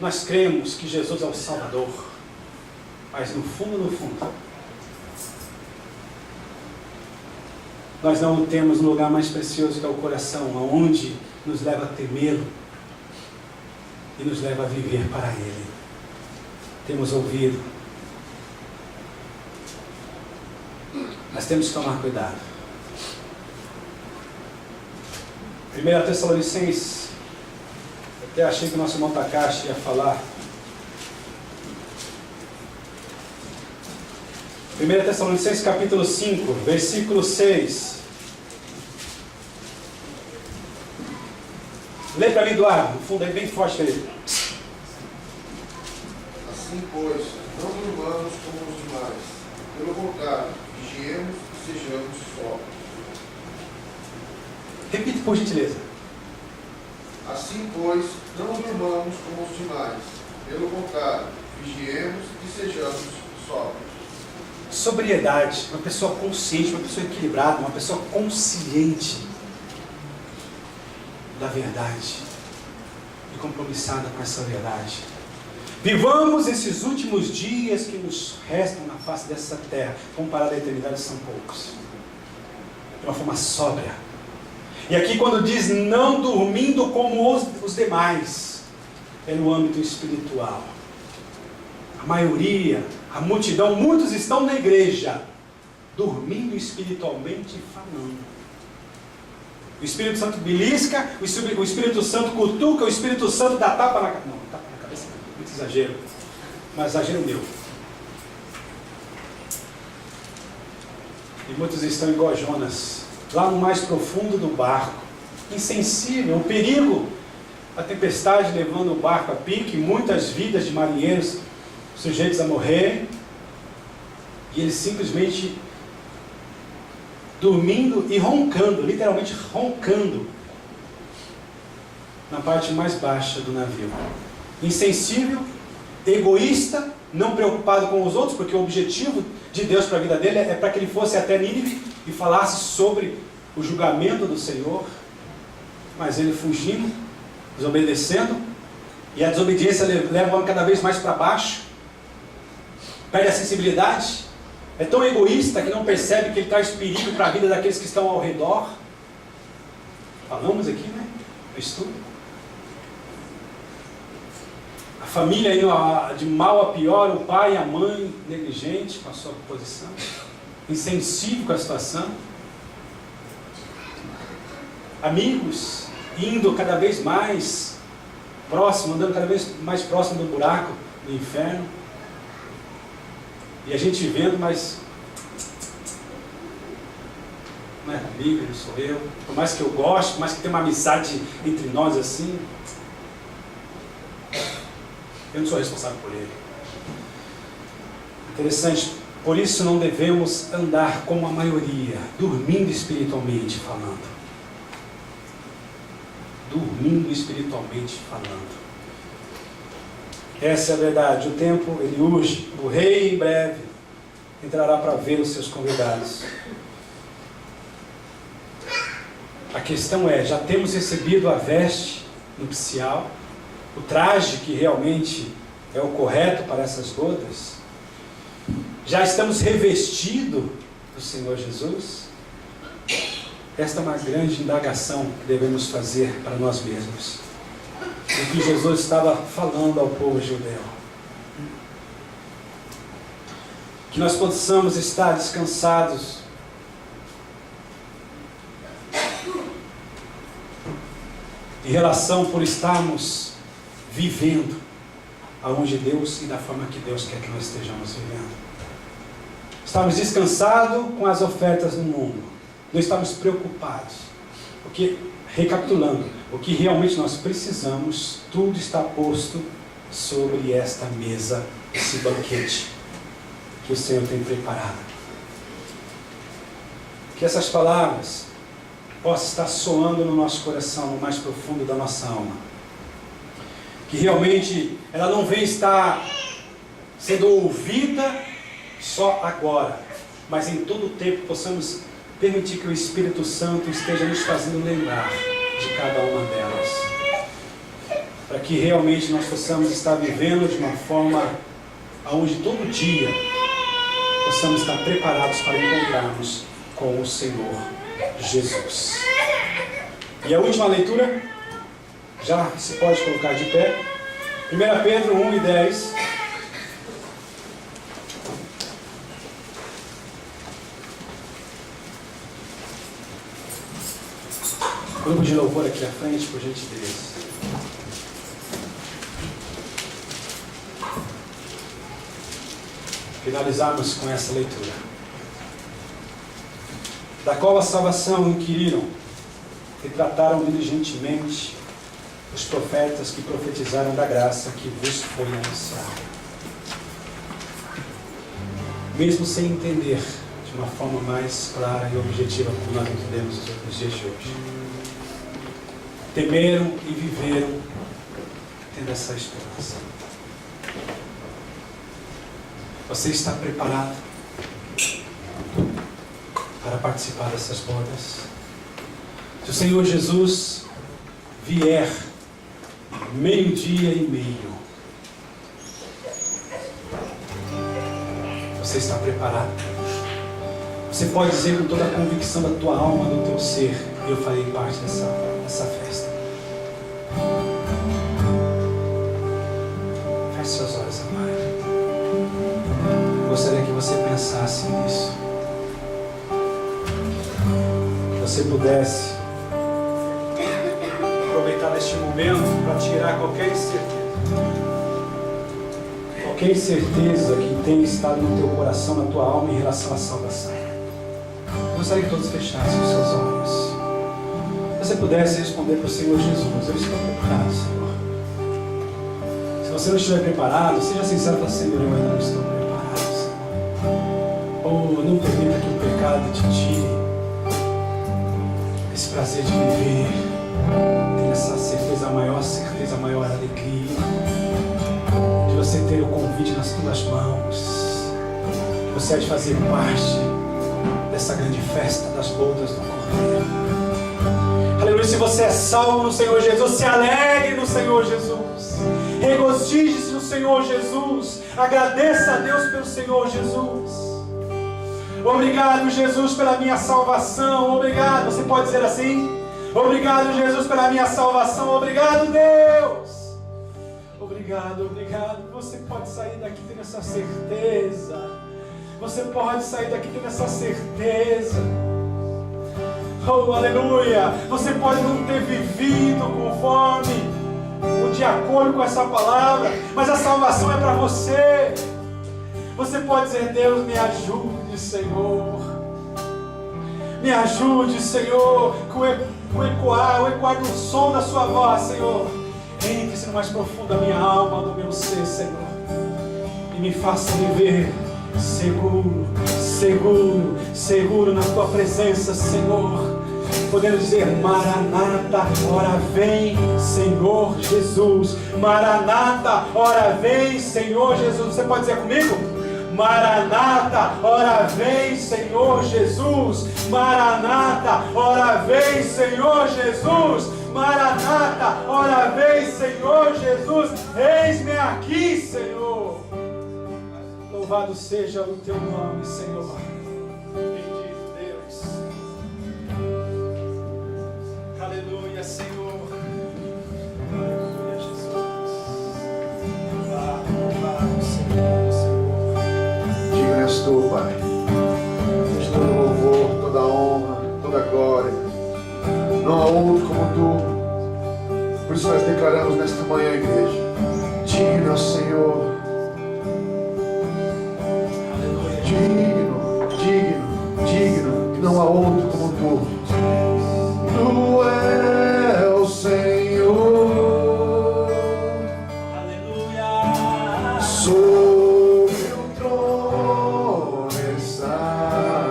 nós cremos que Jesus é o Salvador. Mas no fundo, nós não temos um lugar mais precioso que é o coração, aonde nos leva a temê-lo e nos leva a viver para Ele. Temos ouvido, mas temos que tomar cuidado. 1 Tessalonicenses, até achei que o nosso irmão Takashi ia falar. 1 Tessalonicenses capítulo 5, versículo 6. Lê para mim, Eduardo, no fundo aí bem forte, querido. Assim, pois, não durmamos como os demais. Pelo contrário, vigiemos e sejamos sóbrios. Repita, por gentileza. Assim, pois, não durmamos como os demais. Pelo contrário, vigiemos e sejamos sóbrios. Sobriedade, uma pessoa consciente, uma pessoa equilibrada, uma pessoa consciente da verdade e compromissada com essa verdade. Vivamos esses últimos dias que nos restam na face dessa terra, comparado à eternidade, são poucos. De uma forma sóbria. E aqui quando diz não dormindo como os demais, é no âmbito espiritual. A maioria, a multidão, muitos estão na igreja, dormindo espiritualmente e falando. O Espírito Santo belisca, o Espírito Santo cutuca, o Espírito Santo dá tapa na cabeça. Não, tapa na cabeça, muito exagero, mas exagero meu. E muitos estão igual Jonas, lá no mais profundo do barco, insensível, o perigo, a tempestade levando o barco a pique, muitas vidas de marinheiros sujeitos a morrer, e eles simplesmente dormindo e roncando, literalmente roncando, na parte mais baixa do navio. Insensível, egoísta, não preocupado com os outros, porque o objetivo de Deus para a vida dele é para que ele fosse até Nínive e falasse sobre o julgamento do Senhor, mas ele fugindo, desobedecendo, e a desobediência leva o homem cada vez mais para baixo, perde a sensibilidade, é tão egoísta que não percebe que ele traz perigo para a vida daqueles que estão ao redor. Falamos aqui, né? No estudo. A família indo de mal a pior, o pai e a mãe negligente com a sua posição, insensível com a situação. Amigos indo cada vez mais próximo, andando cada vez mais próximo do buraco, no inferno. E a gente vendo, mas não é comigo, não sou eu. Por mais que eu goste, por mais que tenha uma amizade entre nós assim, eu não sou responsável por ele. Interessante, por isso não devemos andar como a maioria, dormindo espiritualmente falando. Dormindo espiritualmente falando. Essa é a verdade. O tempo, ele urge. O rei em breve entrará para ver os seus convidados. A questão é, já temos recebido a veste nupcial, o traje que realmente é o correto para essas bodas? Já estamos revestidos do Senhor Jesus? Esta é uma grande indagação que devemos fazer para nós mesmos. O que Jesus estava falando ao povo judeu. Que nós possamos estar descansados em relação por estarmos vivendo aonde Deus e da forma que Deus quer que nós estejamos vivendo. Estamos descansados com as ofertas no mundo. Não estamos preocupados. Porque, recapitulando, o que realmente nós precisamos, tudo está posto sobre esta mesa, esse banquete que o Senhor tem preparado. Que essas palavras possam estar soando no nosso coração, no mais profundo da nossa alma. Que realmente ela não venha estar sendo ouvida só agora, mas em todo o tempo possamos permitir que o Espírito Santo esteja nos fazendo lembrar de cada uma delas. Para que realmente nós possamos estar vivendo de uma forma onde todo dia possamos estar preparados para encontrarmos com o Senhor Jesus. E a última leitura, já se pode colocar de pé, 1 Pedro 1:10. Grupo de louvor aqui à frente, por gentileza. Finalizarmos com essa leitura. Da qual a salvação inquiriram e trataram diligentemente os profetas que profetizaram da graça que vos foi anunciada. Mesmo sem entender de uma forma mais clara e objetiva como nós entendemos nos dias de hoje. Temeram e viveram tendo essa esperança. Você está preparado para participar dessas bodas? Se o Senhor Jesus vier 12:30, você está preparado? Você pode dizer com toda a convicção da tua alma, do teu ser: eu farei parte dessa festa. Feche seus olhos, amado. Gostaria que você pensasse nisso. Que você pudesse aproveitar neste momento para tirar qualquer incerteza. Qualquer incerteza que tenha estado no teu coração, na tua alma em relação à salvação. Eu gostaria que todos fechassem os seus olhos. Se você pudesse responder para o Senhor Jesus: eu estou preparado, Senhor. Se você não estiver preparado, seja sincero para o Senhor: eu ainda não estou preparado, Senhor. Ou não permita que o pecado te tire esse prazer de viver. Ter essa certeza, a maior alegria de você ter o convite nas tuas mãos. Você há de fazer parte dessa grande festa das bodas do Cordeiro. Aleluia. Se você é salvo no Senhor Jesus, se alegre no Senhor Jesus. Regozije-se no Senhor Jesus. Agradeça a Deus pelo Senhor Jesus. Obrigado, Jesus, pela minha salvação. Obrigado. Você pode dizer assim: obrigado, Jesus, pela minha salvação. Obrigado, Deus. Obrigado, obrigado. Você pode sair daqui tendo essa certeza. Você pode sair daqui tendo essa certeza. Oh, aleluia. Você pode não ter vivido conforme de acordo com essa palavra, mas a salvação é para você. Você pode dizer: Deus, me ajude, Senhor. Me ajude, Senhor, com o ecoar do som da sua voz, Senhor. Entre-se no mais profundo da minha alma, do meu ser, Senhor, e me faça viver seguro, seguro, seguro na tua presença, Senhor. Podendo dizer: Maranata, ora vem, Senhor Jesus. Maranata, ora vem, Senhor Jesus. Você pode dizer comigo? Maranata, ora vem, Senhor Jesus. Maranata, ora vem, Senhor Jesus. Maranata, ora vem, Senhor Jesus. Eis-me aqui, Senhor. Louvado seja o teu nome, Senhor. Bendito Deus. Aleluia, Senhor. Aleluia, Jesus. Louvado, Senhor. Digno és tu, Pai, de todo louvor, toda honra, toda glória. Não há outro como tu. Por isso nós declaramos nesta manhã, igreja: digno é o Senhor. Digno, digno, digno. E não há outro como tu. Tu és o Senhor. Aleluia. Sobre o trono está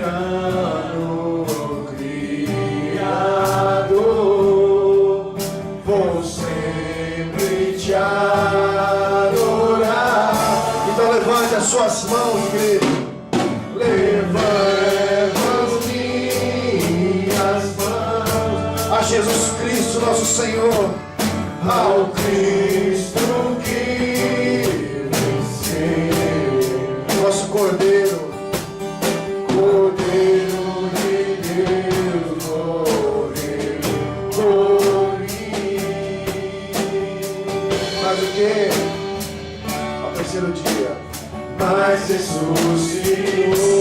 soberano Criador. Vou sempre te adorar. Então levante as suas mãos, igreja. Levanta as minhas mãos a Jesus Cristo, nosso Senhor, ao Cristo que venceu, nosso Cordeiro, Cordeiro de Deus, morreu por mim. Mas o que? Ao terceiro dia, mas ressuscitou.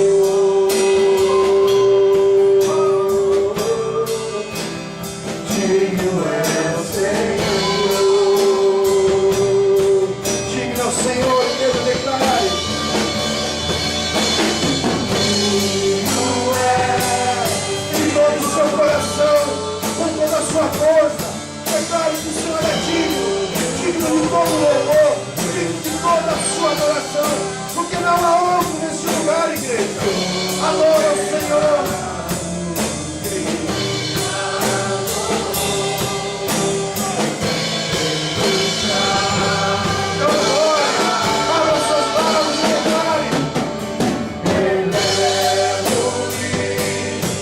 Digno é o Senhor. Digno é o Senhor, Deus declara. Digno é, em todo o seu coração, com toda a sua força. Declare que o Senhor é digno, digno de todo louvor, digno de toda a sua adoração. Porque não há outro nesse lugar, igreja. Adora ao Senhor. Então agora, abra suas palavras e declare: elevo-me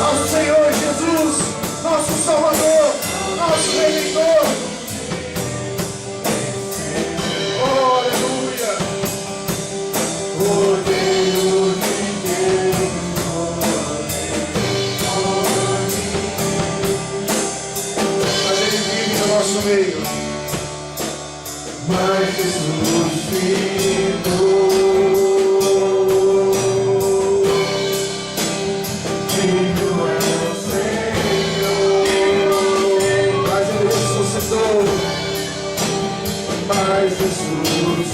ao Senhor Jesus, nosso Salvador, nosso Redentor. Oh, aleluia. Cordeiro de Deus, mas Ele vive no nosso meio. Mas ressuscitou. Digno é o Senhor. Mas Ele ressuscitou. Mas ressuscitou.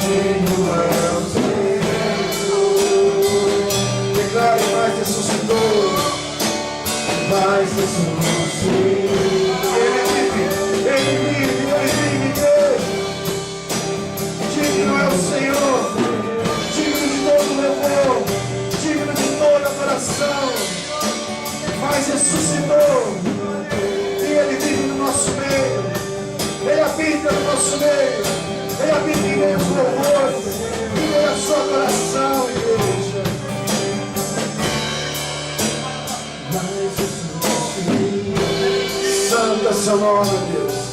Digno é o Senhor. Declare: mais ressuscitou. Mas ressuscitou. Ele vive, Deus. Digno é o Senhor, digno de todo louvor, digno de toda adoração. Mas ressuscitou, e Ele vive no nosso meio. Ele habita no nosso meio. Ele habita em meio aos louvores, em meio à sua adoração, igreja. Santo é seu nome, Deus.